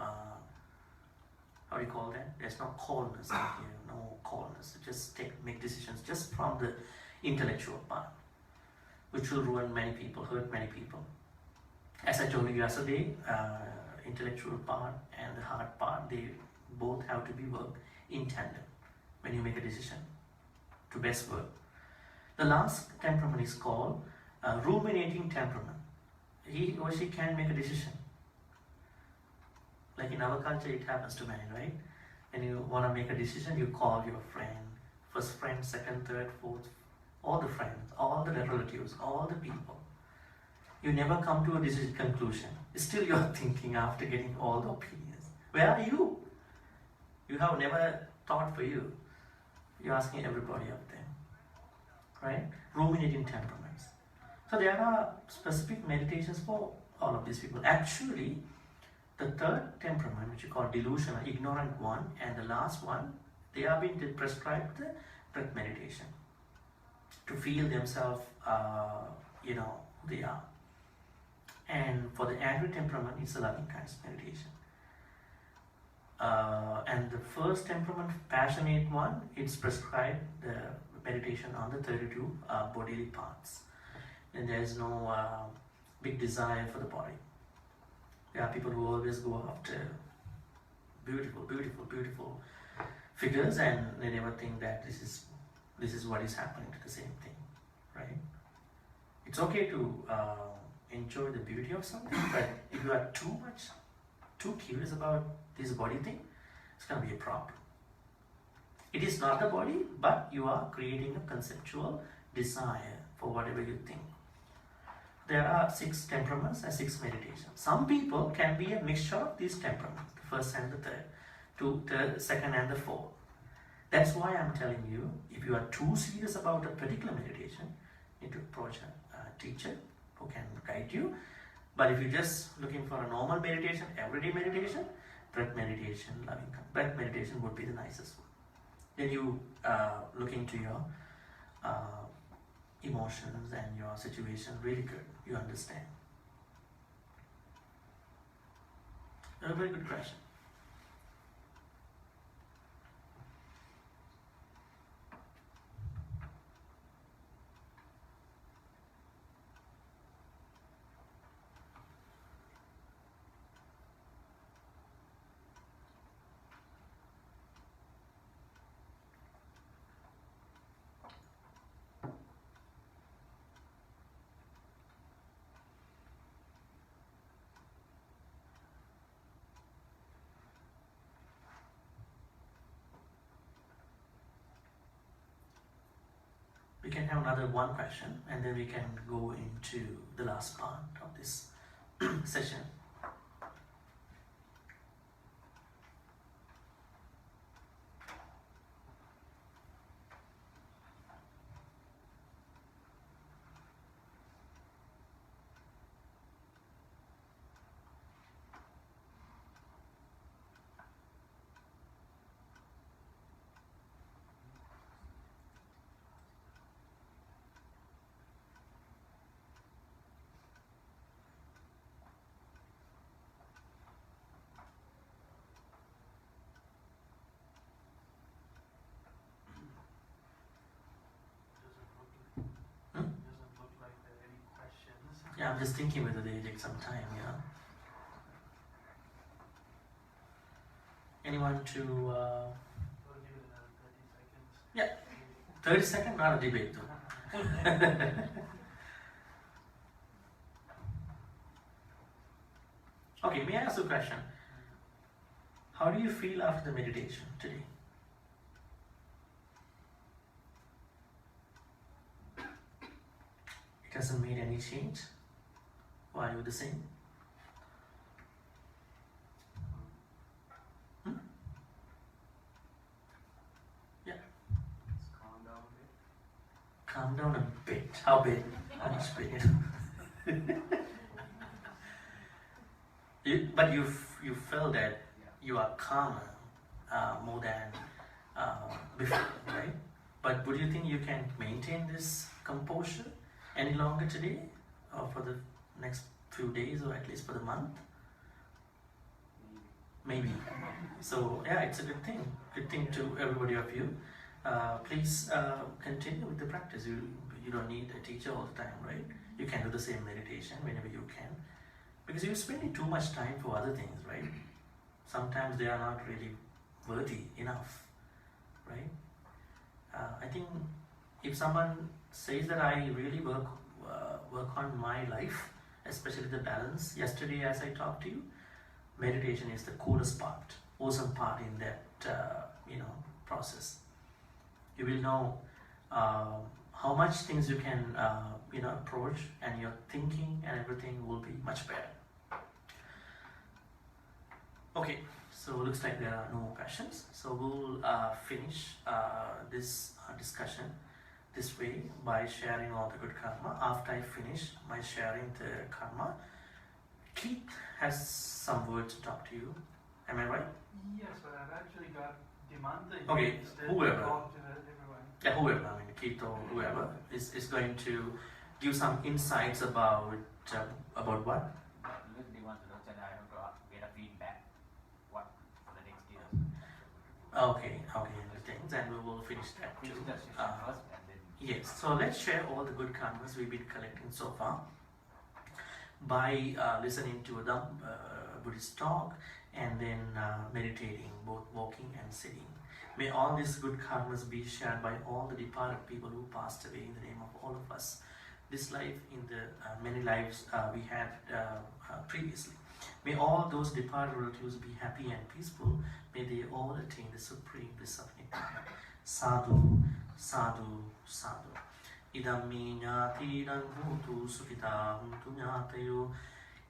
how do you call that? There's no calmness here, no calmness. Just make decisions just from the intellectual part, which will ruin many people, hurt many people. As I told you yesterday, intellectual part and the heart part, they both have to be worked in tandem when you make a decision to best work. The last temperament is called ruminating temperament. He or she can make a decision. Like in our culture, it happens to many, right? When you want to make a decision, you call your friend, first friend, second, third, fourth, all the friends, all the relatives, all the people. You never come to a decision conclusion. Still you are thinking after getting all the opinions. Where are you? You have never thought for you. You're asking everybody out there. Right? Ruminating temperaments. So there are specific meditations for all of these people. Actually, the third temperament, which you call delusional, ignorant one, and the last one, they are being prescribed the breath meditation to feel themselves, who they are. And for the angry temperament, it's a loving kindness meditation. And the first temperament, passionate one, it's prescribed the meditation on the 32 bodily parts. And there is no big desire for the body. There are people who always go after beautiful, beautiful, beautiful figures, and they never think that this is what is happening to the same thing, right? It's okay to enjoy the beauty of something, but if you are too curious about this body thing, it's going to be a problem. It is not the body, but you are creating a conceptual desire for whatever you think. There are 6 temperaments and 6 meditations. Some people can be a mixture of these temperaments, the first and the third, second and the fourth. That's why I'm telling you, if you are too serious about a particular meditation, you need to approach a teacher who can guide you. But if you're just looking for a normal meditation, everyday meditation, breath meditation, breath meditation would be the nicest one. Then you look into your emotions and your situation really good. You understand. A very good question. We can have another one question and then we can go into the last part of this session. Yeah, I'm just thinking whether they take some time, Anyone to, We'll give it another 30 seconds. Yeah. 30 seconds, not a debate though. Okay, may I ask you a question? How do you feel after the meditation today? It hasn't made any change? Or are you the same? Yeah. Just calm down a bit. Calm down a bit. How big? How much big? But you felt that you are calmer more than before, right? But would you think you can maintain this composure any longer today, or for the next few days, or at least for the month? Maybe. So yeah, it's a good thing. Good thing to everybody of you. Please continue with the practice. You don't need a teacher all the time, right? You can do the same meditation whenever you can, because you're spending too much time for other things, right? Sometimes they are not really worthy enough, right? I think if someone says that I really work on my life, especially the balance. Yesterday, as I talked to you, meditation is the coolest part, awesome part in that process. You will know how much things you can approach, and your thinking and everything will be much better. Okay, so looks like there are no more questions. So we'll finish this discussion this way by sharing all the good karma. After I finish my sharing the karma, Keith has some words to talk to you. Am I right? Yes, but I've actually got Dimanta here Okay, instead whoever. to talk to everyone. Yeah, whoever, I mean Keith or whoever is going to give some insights about what? Look, they want to know that I have to get a feedback. What for the next year? Okay, the things, and we will finish that too. Finish the session first and then. Yes, so let's share all the good karmas we've been collecting so far by listening to a Buddhist talk and then meditating, both walking and sitting. May all these good karmas be shared by all the departed people who passed away in the name of all of us. This life, in the many lives we had previously. May all those departed relatives be happy and peaceful. May they all attain the supreme bliss of Nibbana. Sadhu, sadhu, sadhu. Idam me ñāti nang hotu sukhita huntu ñātayo.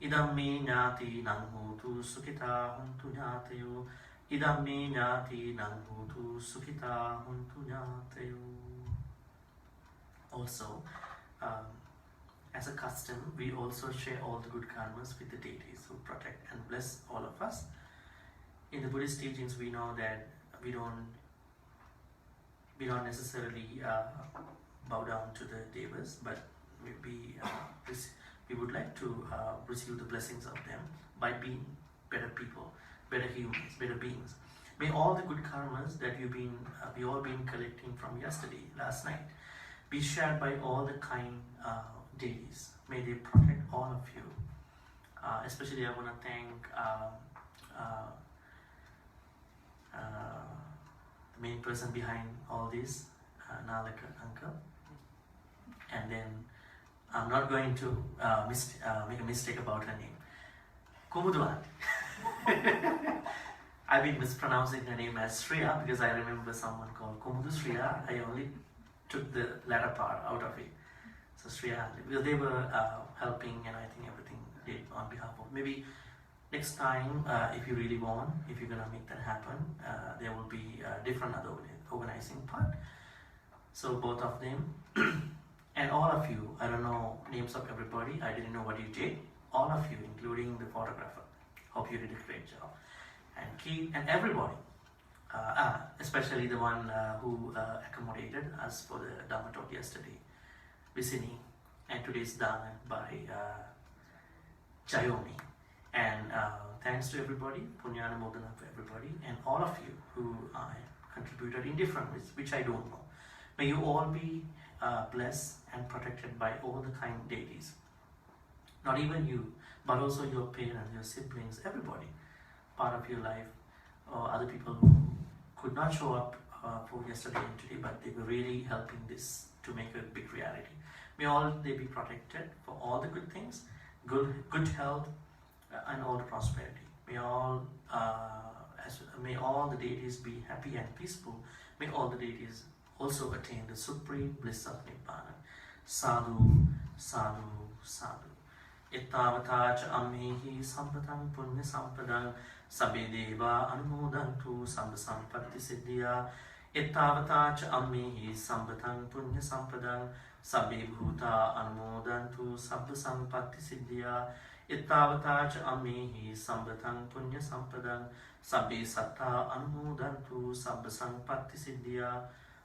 Idam me ñāti nang hotu sukhita huntu ñātayo. Idam me ñāti nang hotu sukhita huntu ñātayo. Also, as a custom, we also share all the good karmas with the deities who protect and bless all of us. In the Buddhist teachings, we know that we don't necessarily bow down to the devas, but we would like to receive the blessings of them by being better people, better humans, better beings. May all the good karmas that we all been collecting from last night, be shared by all the kind deities. May they protect all of you. Especially, I want to thank the main person behind all this, Nalaka uncle. And then I'm not going to make a mistake about her name. Kumuduan. I've been mispronouncing her name as Shreya because I remember someone called Kumudu Shreya. I only took the latter part out of it. So Shreya, because they were helping, and I think everything did on behalf of. Maybe next time, if you really want, if you're gonna make that happen, there will be a different other organizing part. So both of them, and all of you, I don't know names of everybody, I didn't know what you did. All of you, including the photographer, hope you did a great job. And Keith and everybody, especially the one who accommodated us for the Dharma talk yesterday, Visini, and today's Dharma by Jayomi. And thanks to everybody, Punyana Modana for everybody, and all of you who contributed in different ways, which I don't know. May you all be blessed and protected by all the kind deities. Not even you, but also your parents, your siblings, everybody, part of your life, or other people who could not show up for yesterday and today, but they were really helping this to make a big reality. May all they be protected for all the good things, good health, and all the prosperity. May all the deities be happy and peaceful. May all the deities also attain the supreme bliss of Nibbana. Sadhu, sadhu, sadhu. Ittavata cha ammehi sampatam punya sampadang sabbe deva anumodantu sabba sampatti siddhya. Ittavata cha ammehi sampatam punya sampadang sabbe bhuta anumodantu sabba sampatti siddhya. Ittavata cha ammehi sampatam punya sampadang sabbe satta anumodantu sabba sampatti siddhya.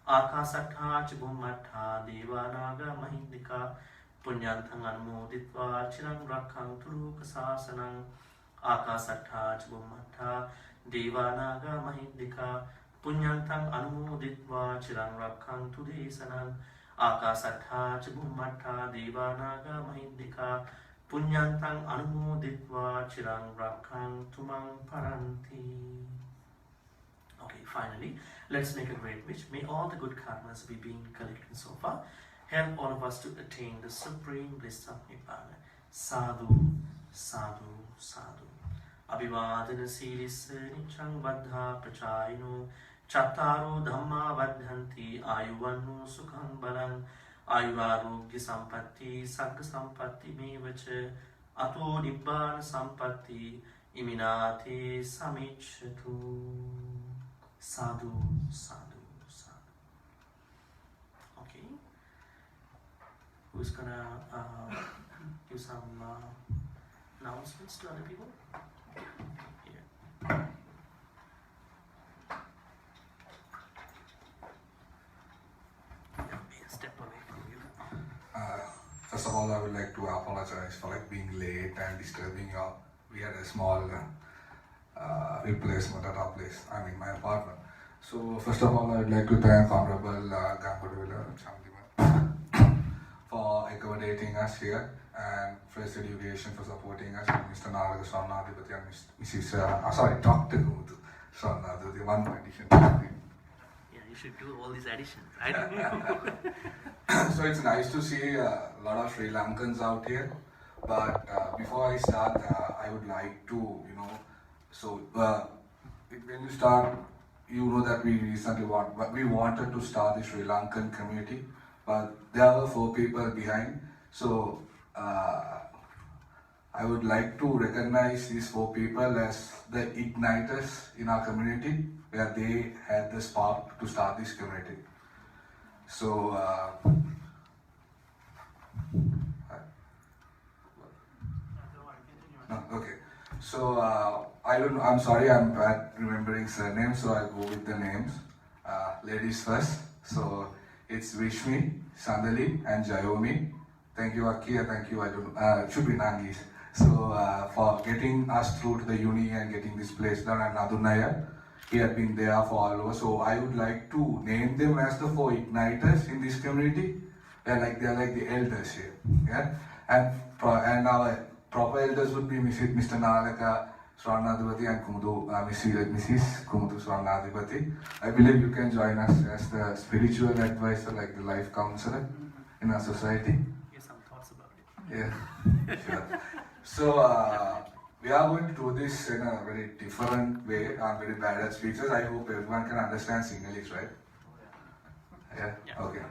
Akasattha cha bhummattha devanaga mahindika punyantang anumoditva chirang rakkhantu lokasasanang. Akasattha cha bhummattha devanaga mahindika punyantang anumoditva chirang rakkhantu desanang. Akasattha cha bhummattha devanaga mahindika punyantang anumoditva chirang rakkhantu mang paranti. Okay, finally, let's make a great wish. May all the good karmas we being collected so far help all of us to attain the supreme bliss of Nibbana. Sadhu, sadhu, sadhu. Abhivadana siris nichang baddha prachayino chattaro dhamma vaddhanti ayuvannu sukhang balang ayurarogya sampatti sagga sampatti mevacha ato nibbana sampatti iminate samichatu. Sadhu, sadhu, sadhu. Okay. Who's gonna give some announcements to other people? Here. Step away from you. First of all, I would like to apologize for being late and disturbing you all. We had a small replacement at our place, my apartment. So first of all, I would like to thank Honorable Gambadula Chamdiman for accommodating us here, and First Education for supporting us, and Mr. Naraga Swarnadhipati and Mrs. Dr. Kumudu Swarnadhipati, one more addition. Yeah, you should do all these additions. I don't know. So it's nice to see a lot of Sri Lankans out here, but before I start, I would like to, when you start, you know that we wanted to start the Sri Lankan community, but there were 4 people behind. So I would like to recognize these 4 people as the igniters in our community, where they had the spark to start this community. So okay. So I'm sorry, I'm bad remembering surnames, so I'll go with the names. Ladies first. So it's Vishmi, Sandali, and Jayomi. Thank you, Aki, and thank you, it should be Nangis. So for getting us through to the uni and getting this place done, and Adunaya, he had been there for all over. So I would like to name them as the 4 igniters in this community. They're like the elders here. Yeah, and our proper elders would be Mr. Nalaka Swarnadhipati and Mrs. Kumudu Swarnadhipati. I believe you can join us as the spiritual advisor, like the life counselor in our society. Get some thoughts about it. Yeah, sure. So we are going to do this in a very different way. I'm very bad at speeches. I hope everyone can understand English, right? Yeah? Okay.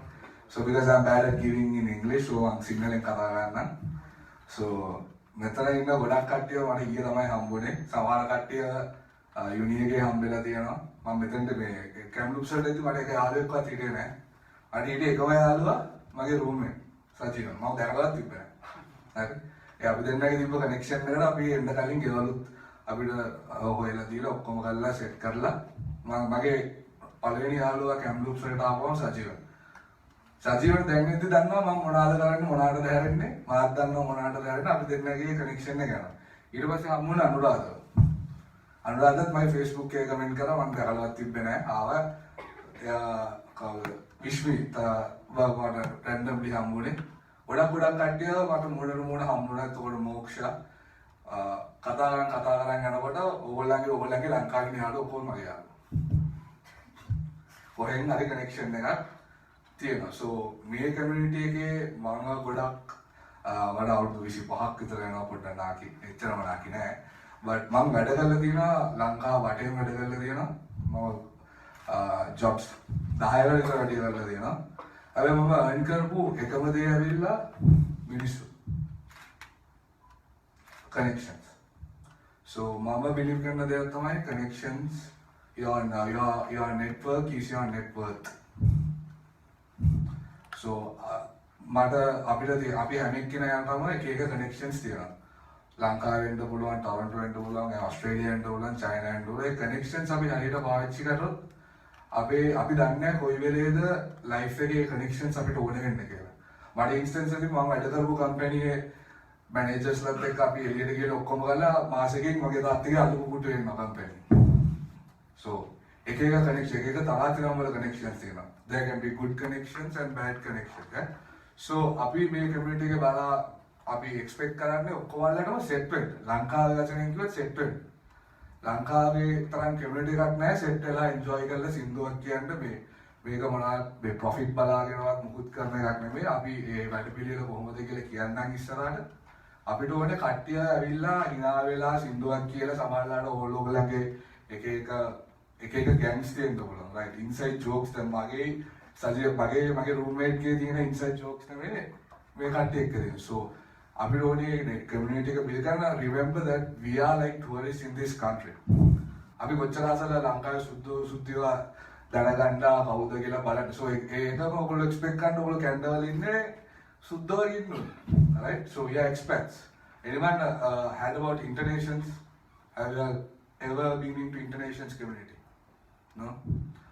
So because I'm bad at giving in English, so I'm signaling Katagana. So මෙතන ඉන්න ගොඩක් කට්ටිය මට ඊයේ තමයි හම්බුනේ. සමහර කට්ටිය යුනි එකේ හම්බෙලා තියෙනවා. මම මෙතනට මේ කැම්ලුප්ස් වලට ඉතින් මට එක යාළුවෙක්වත් හිටියේ නැහැ. අර හිටියේ එකම යාළුවා මගේ රූම්මේට් සචින. මම දැනගලත් තිබ්බේ නැහැ. හරි. ඒ අපි දෙන්නගේ තිබ්බ කනෙක්ෂන් එකට අපි එන්න කලින් ගෙවලුත් අපිට හොයලා දීලා ඔක්කොම කරලා සෙට් කරලා මගේ පළවෙනි යාළුවා කැම්ලුප්ස් වලට ආවම සචින. සජීවන දැන් ඉඳි දන්නවා මම මොනවාද කරන්නේ මොනවාටද හැරෙන්නේ මාත් දන්නවා මොනවාටද හැරෙන්නේ අපි දෙන්නගේ කනෙක්ෂන් එක යනවා ඊට පස්සේ හම්බුන අනුරාධත් මගේ Facebook එකේ කමෙන්ට් කරා මම කරලවත් තිබ්බේ නැහැ ආවා එයා කවුද විශ්මි මට රැන්ඩම්ලි හම්බුනේ ගොඩක් කට්ටිය මට මුණ හම්බුණා. ඒතකොට මෝක්ෂ කතා කරන් යනකොට ඕගොල්ලන්ගේ ලංකාවේ න්යාලු ඔක්කොම මගේ යාළුවෝ. කොහෙන් හරි කනෙක්ෂන් එකක් තියෙනවා. So මේ කමියුනිටි එකේ මම ගොඩක් මට අවුරුදු 25ක් විතර යනවා පොඩ්ඩක් නාකි. එච්චරම නාකි නෑ. but මම වැඩ කරලා තියෙනවා ලංකාව වටේම වැඩ කරලා තියෙනවා. මම jobs 10කට විතර වැඩ කරලා තියෙනවා. හැබැයි මම earn කරපු එකම දේ ඇවිල්ලා මිනිස්සු. connections. So mama believe කරන දේ තමයි connections. Your network is your net worth. So මට අපි හැම එක්කෙනා යන තමයි එක connections තියෙනවා. ලංකාවෙන් වෙන්න පුළුවන්, ටොරන්ටෝ වෙන්න පුළුවන්, ඕස්ට්‍රේලියාවෙන් වෙන්න පුළුවන්, චයිනාවෙන් වෙන්න පුළුවන්. ඒ connections අපි හරියට පාවිච්චි කරොත් අපි දන්නේ නැහැ කොයි වෙලේද life එකේ connections අපිට ඕන වෙන්නේ කියලා. මට instance එකකින් මම වැඩ කරපු company එකේ managers-ලත් එක්ක අපි එළියට ගිහලා ඔක්කොම ගාලා මාසෙකින් මගේ තාත්තගේ අලුපු පුටු වෙනවා company. So එක connection එක තරහතරම් වල connections තියෙනවා. There can be good connections and bad connections. So අපි මේ community එකේ බලා අපි expect කරන්නේ ඔක්කොම වලටම set වෙන්න. ලංකාවේ වචනෙන් කිව්වොත් set වෙන්න. ලංකාවේ තරම් community එකක් නැහැ set වෙලා enjoy කරලා සින්දුවක් කියන්න මේක මොනවාද මේ profit බලාගෙනවත් මුකුත් කරන එකක් නෙමෙයි. අපි මේ වැඩ පිළිවෙල කොහොමද කියලා කියන්නම් ඉස්සරහට. අපිට ඕනේ කට්ටිය ඇවිල්ලා hina වෙලා සින්දුවක් කියලා සමහරලාට ඕගොල්ලෝගේ එක gangs තියෙන්න පුළුවන්. right inside jokes දැන් මගේ roommate ගේ තියෙන inside jokes නෙමෙයි මේ කට්ටිය එක්ක තියෙන. so අපිට ඕනේ community එක build කරන්න. remember that we are like tourists in this country. අපි කොච්චර අසල ලංකාවේ සුද්ධිව දැනගන්න කවුද කියලා බලන්න. so ඒකම ඔයගොල්ලෝ expect කරන්න ඔයගොල්ලෝ කැනඩා වල ඉන්නේ සුද්ධව ඉන්නවා. right so we are expats. anyone had about internations? Have you ever been into internations community? No?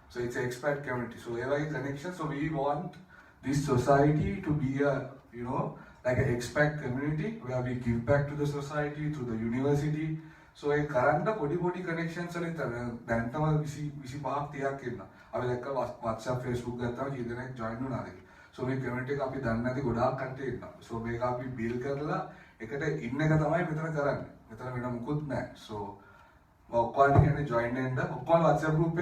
So it's an expat community. So every connection. So we want this society to be a, like an expat community where we give back to the society through the university. So a current podi connections are in the Dantama Visipah Tiakina. I will like WhatsApp, Facebook, that join another. So we community copy done at the Goda contain. So we copy Bill Kerala, Ekata Innegatamai with a current, with a good man. So Okani can join in the WhatsApp group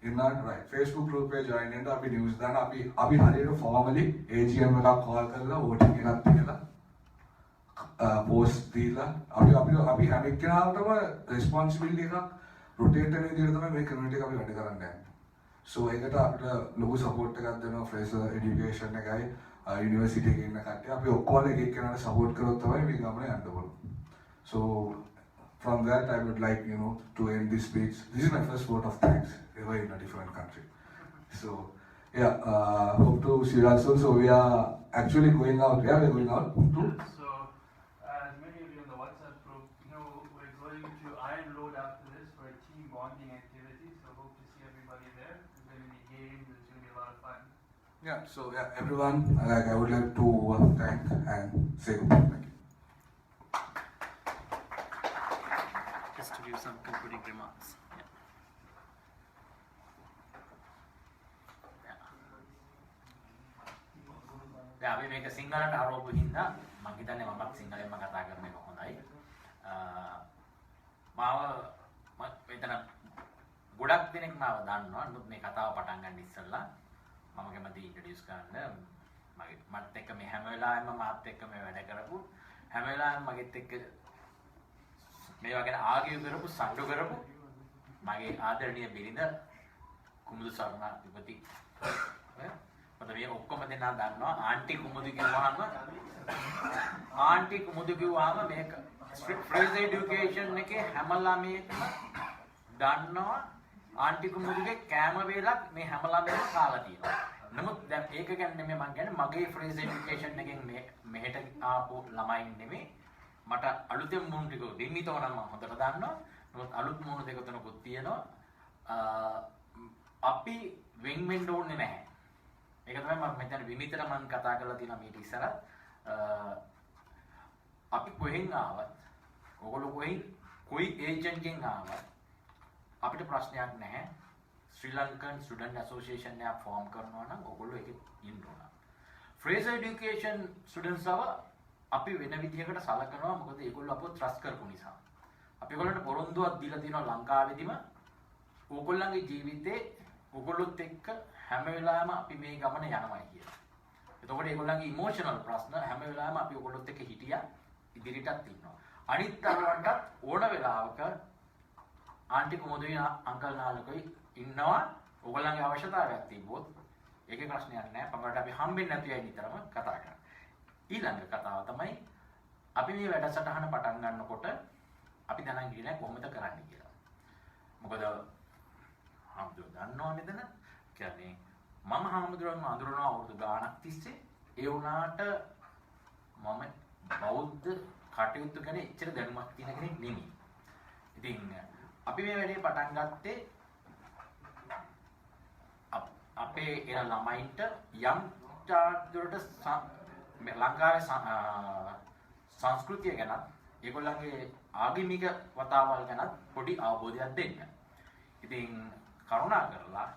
in that right. Facebook group page join in the news then Abi Hari to formally AGM call voting in post dealer. Abi having responsibility rotate and make community of the so I get after low support the fresher education guy university in the country. Abi college can support we come. So from that, I would like, to end this speech. This is my first vote of thanks ever in a different country. So, yeah, hope to see you all soon. So, we are actually going out. Yeah, we're going out. So, as many of you in the WhatsApp group know, we're going to Iron Road after this for a team bonding activity. So, hope to see everybody there. There's going to be games. It's going to be a lot of fun. Yeah, so, yeah, everyone, I would like to thank and say goodbye. Thank you. Just to give some concluding remarks. දැන් අපි මේක සිංහලට ආරෝපු හින්දා මම හිතන්නේ මමත් සිංහලෙන්ම කතා කරන එක හොඳයි. මාව මෙතන ගොඩක් දෙනෙක් මාව දන්නවා. නමුත් මේ කතාව පටන් ගන්න ඉස්සෙල්ලා මම කැමති ඉන්ට්‍රොඩියුස් කරන්න මත් එක්ක මේ හැම වෙලාවෙම මාත් එක්ක මේ වැඩ කරපු හැම වෙලාවෙම මගෙත් එක්ක මේවා ගැන ආගියු කරපු සම්ඩු කරපු මගේ ආදරණීය බිරිඳ කුමුදු සර්ණා විපති. මට මේ ඔක්කොම දෙනා දන්නවා ආන්ටි කුමුදු කිව්වහම මේක ෆ්‍රේස් එඩියුකේෂන් එකේ හැම ළමයෙක්ම දන්නවා ආන්ටි කුමුදුගේ කෑම වේලක් මේ හැම ළමයෙක්ම කාලා තියෙනවා. නමුත් දැන් ඒක ගැන නෙමෙයි මම කියන්නේ මගේ ෆ්‍රේස් එඩියුකේෂන් එකෙන් මෙහෙට ආපු ළමයි නෙමෙයි මට අලුතෙන් මුණු ටික දෙන්නිතව නම් මම හොඳට දන්නවා. නමුත් අලුත් මුණු දෙක තුනකුත් තියෙනවා. අපි වෙන් වෙන්න ඕනේ නැහැ. ඒක තමයි මම මෙතන විමිතට මම කතා කරලා තියෙනවා මීට ඉස්සරහ. අපි කොහෙන් ආවත් ඔයගොල්ලෝ කොයි ඒජන්ට්ගෙන් ආවත් අපිට ප්‍රශ්නයක් නැහැ. ශ්‍රී ලංකන් ස්ටුඩන්ට් ඇසෝසියේෂන් එකක් ෆෝම් කරනවා නම් ඔයගොල්ලෝ ඒකේ ඉන්න ඕන. Fraser education students අපි වෙන විදිහකට සලකනවා මොකද ඒගොල්ලෝ අපව ට්‍රස්ට් කරපු නිසා. අපි ඒගොල්ලන්ට පොරොන්දුවක් දීලා තියෙනවා ලංකාවේදීම ඕගොල්ලන්ගේ ජීවිතේ ඕගොල්ලොත් එක්ක හැම වෙලාවෙම අපි මේ ගමන යනවායි කියලා. එතකොට ඒගොල්ලන්ගේ ඉමෝෂනල් ප්‍රශ්න හැම වෙලාවෙම අපි ඕගොල්ලොත් එක්ක හිටියා ඉදිරියටත් ඉන්නවා. අනිත් තරවටත් ඕන වෙලාවක ආන්ටි කොමෝදුයි අංකල් නාලකයි ඉන්නවා ඕගොල්ලන්ගේ අවශ්‍යතාවයක් තිබ්බොත් ඒකේ ප්‍රශ්නයක් නැහැ. පඟට අපි හම්බෙන්නේ නැති අය නිතරම කතා කරනවා. ඊළඟ කතාව තමයි අපි මේ වැඩසටහන පටන් ගන්නකොට අපි දැනන් ගියේ නැහැ කොහොමද කරන්නේ කියලා. මොකද හම්දුව දන්නව මෙතන කියන්නේ මම හාමුදුරුවන්ව අඳුරනවා අවුරුදු ගාණක් තිස්සේ ඒ වුණාට මම බෞද්ධ කටයුතු ගැන එච්චර දැනුමක් තියෙන කෙනෙක් නෙමෙයි. ඉතින් අපි මේ වැඩේ පටන් ගත්තේ අපේ එන ළමයින්ට යම් දුරට ලංකාවේ සංස්කෘතිය ගැන ඒගොල්ලන්ගේ ආගමික වතාවල් ගැන පොඩි අවබෝධයක් දෙන්න. ඉතින් කරුණා කරලා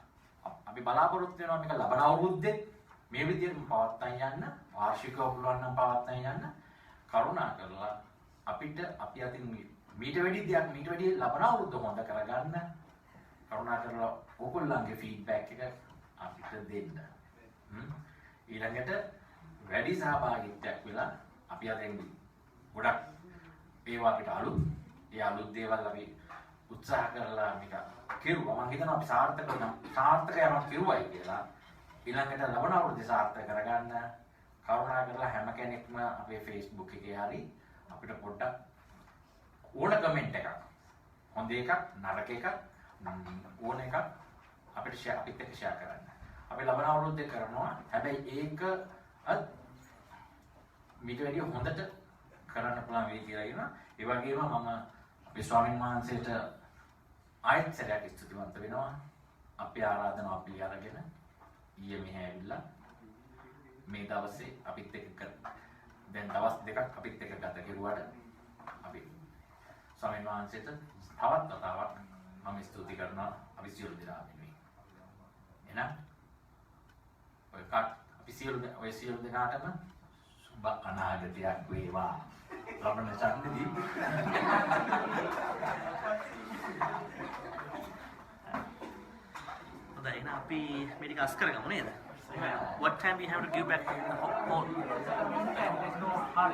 අපි බලාපොරොත්තු වෙනවා මේක ලබන අවුරුද්දේ මේ විදිහට පවත්වාගෙන යන්න වාර්ෂිකව පුළුවන් නම් පවත්වාගෙන යන්න කරුණා කරලා අපිට අපි අතින් මීට වැඩි ලබන අවුරුද්ද හොඳ කරගන්න කරුණා කරලා ඔයගොල්ලන්ගේ ෆීඩ්බැක් එක අපිට දෙන්න. ඊළඟට වැඩි සහභාගීත්වයක් වෙලා අපි අතින් ගොඩක් ඒවා අපිට ඒ අලුත් දේවල් අපි උත්සාහ කරලා මේක කෙරුවා. මම හිතනවා අපි සාර්ථක යමක් කෙරුවයි කියලා. ඊළඟට ලබන අවුරුද්දේ සාර්ථක කරගන්න කරුණා කරලා හැම කෙනෙක්ම අපේ Facebook එකේ හරි අපිට පොඩ්ඩක් ඕන කමෙන්ට් එකක් හොඳ එකක් නරක එකක් ඕන එකක් අපිට අපිත් එක්ක ෂෙයා කරන්න. අපි ලබන අවුරුද්දේ කරනවා. හැබැයි ඒක මීට වැඩිය හොඳට කරන්න පුළුවන් වෙයි කියලා කියනවා. ඒ වගේම මම අපේ ස්වාමීන් වහන්සේට ආයත් සැරයක් ස්තුතිවන්ත වෙනවා. අපේ ආරාධනාව පිළිඅරගෙන ඊයේ මෙහෙ ඇවිල්ලා මේ දවසේ අපිත් එක්ක දැන් දවස් දෙකක් අපිත් එක්ක ගත කෙරුවාට අපි ස්වාමීන් වහන්සේට තවත් වතාවක් මම ස්තුති කරනවා අපි සියලු දෙනා වෙනුවෙන්. එහෙනම් අපි සියලු දෙනාටම සුබ අනාගතයක් වේවා. ලබන චන්දදී හොඳයි එහෙනම් අපි මේ ටික අස් කරගමු නේද? What time we have to give back to the hall? Why?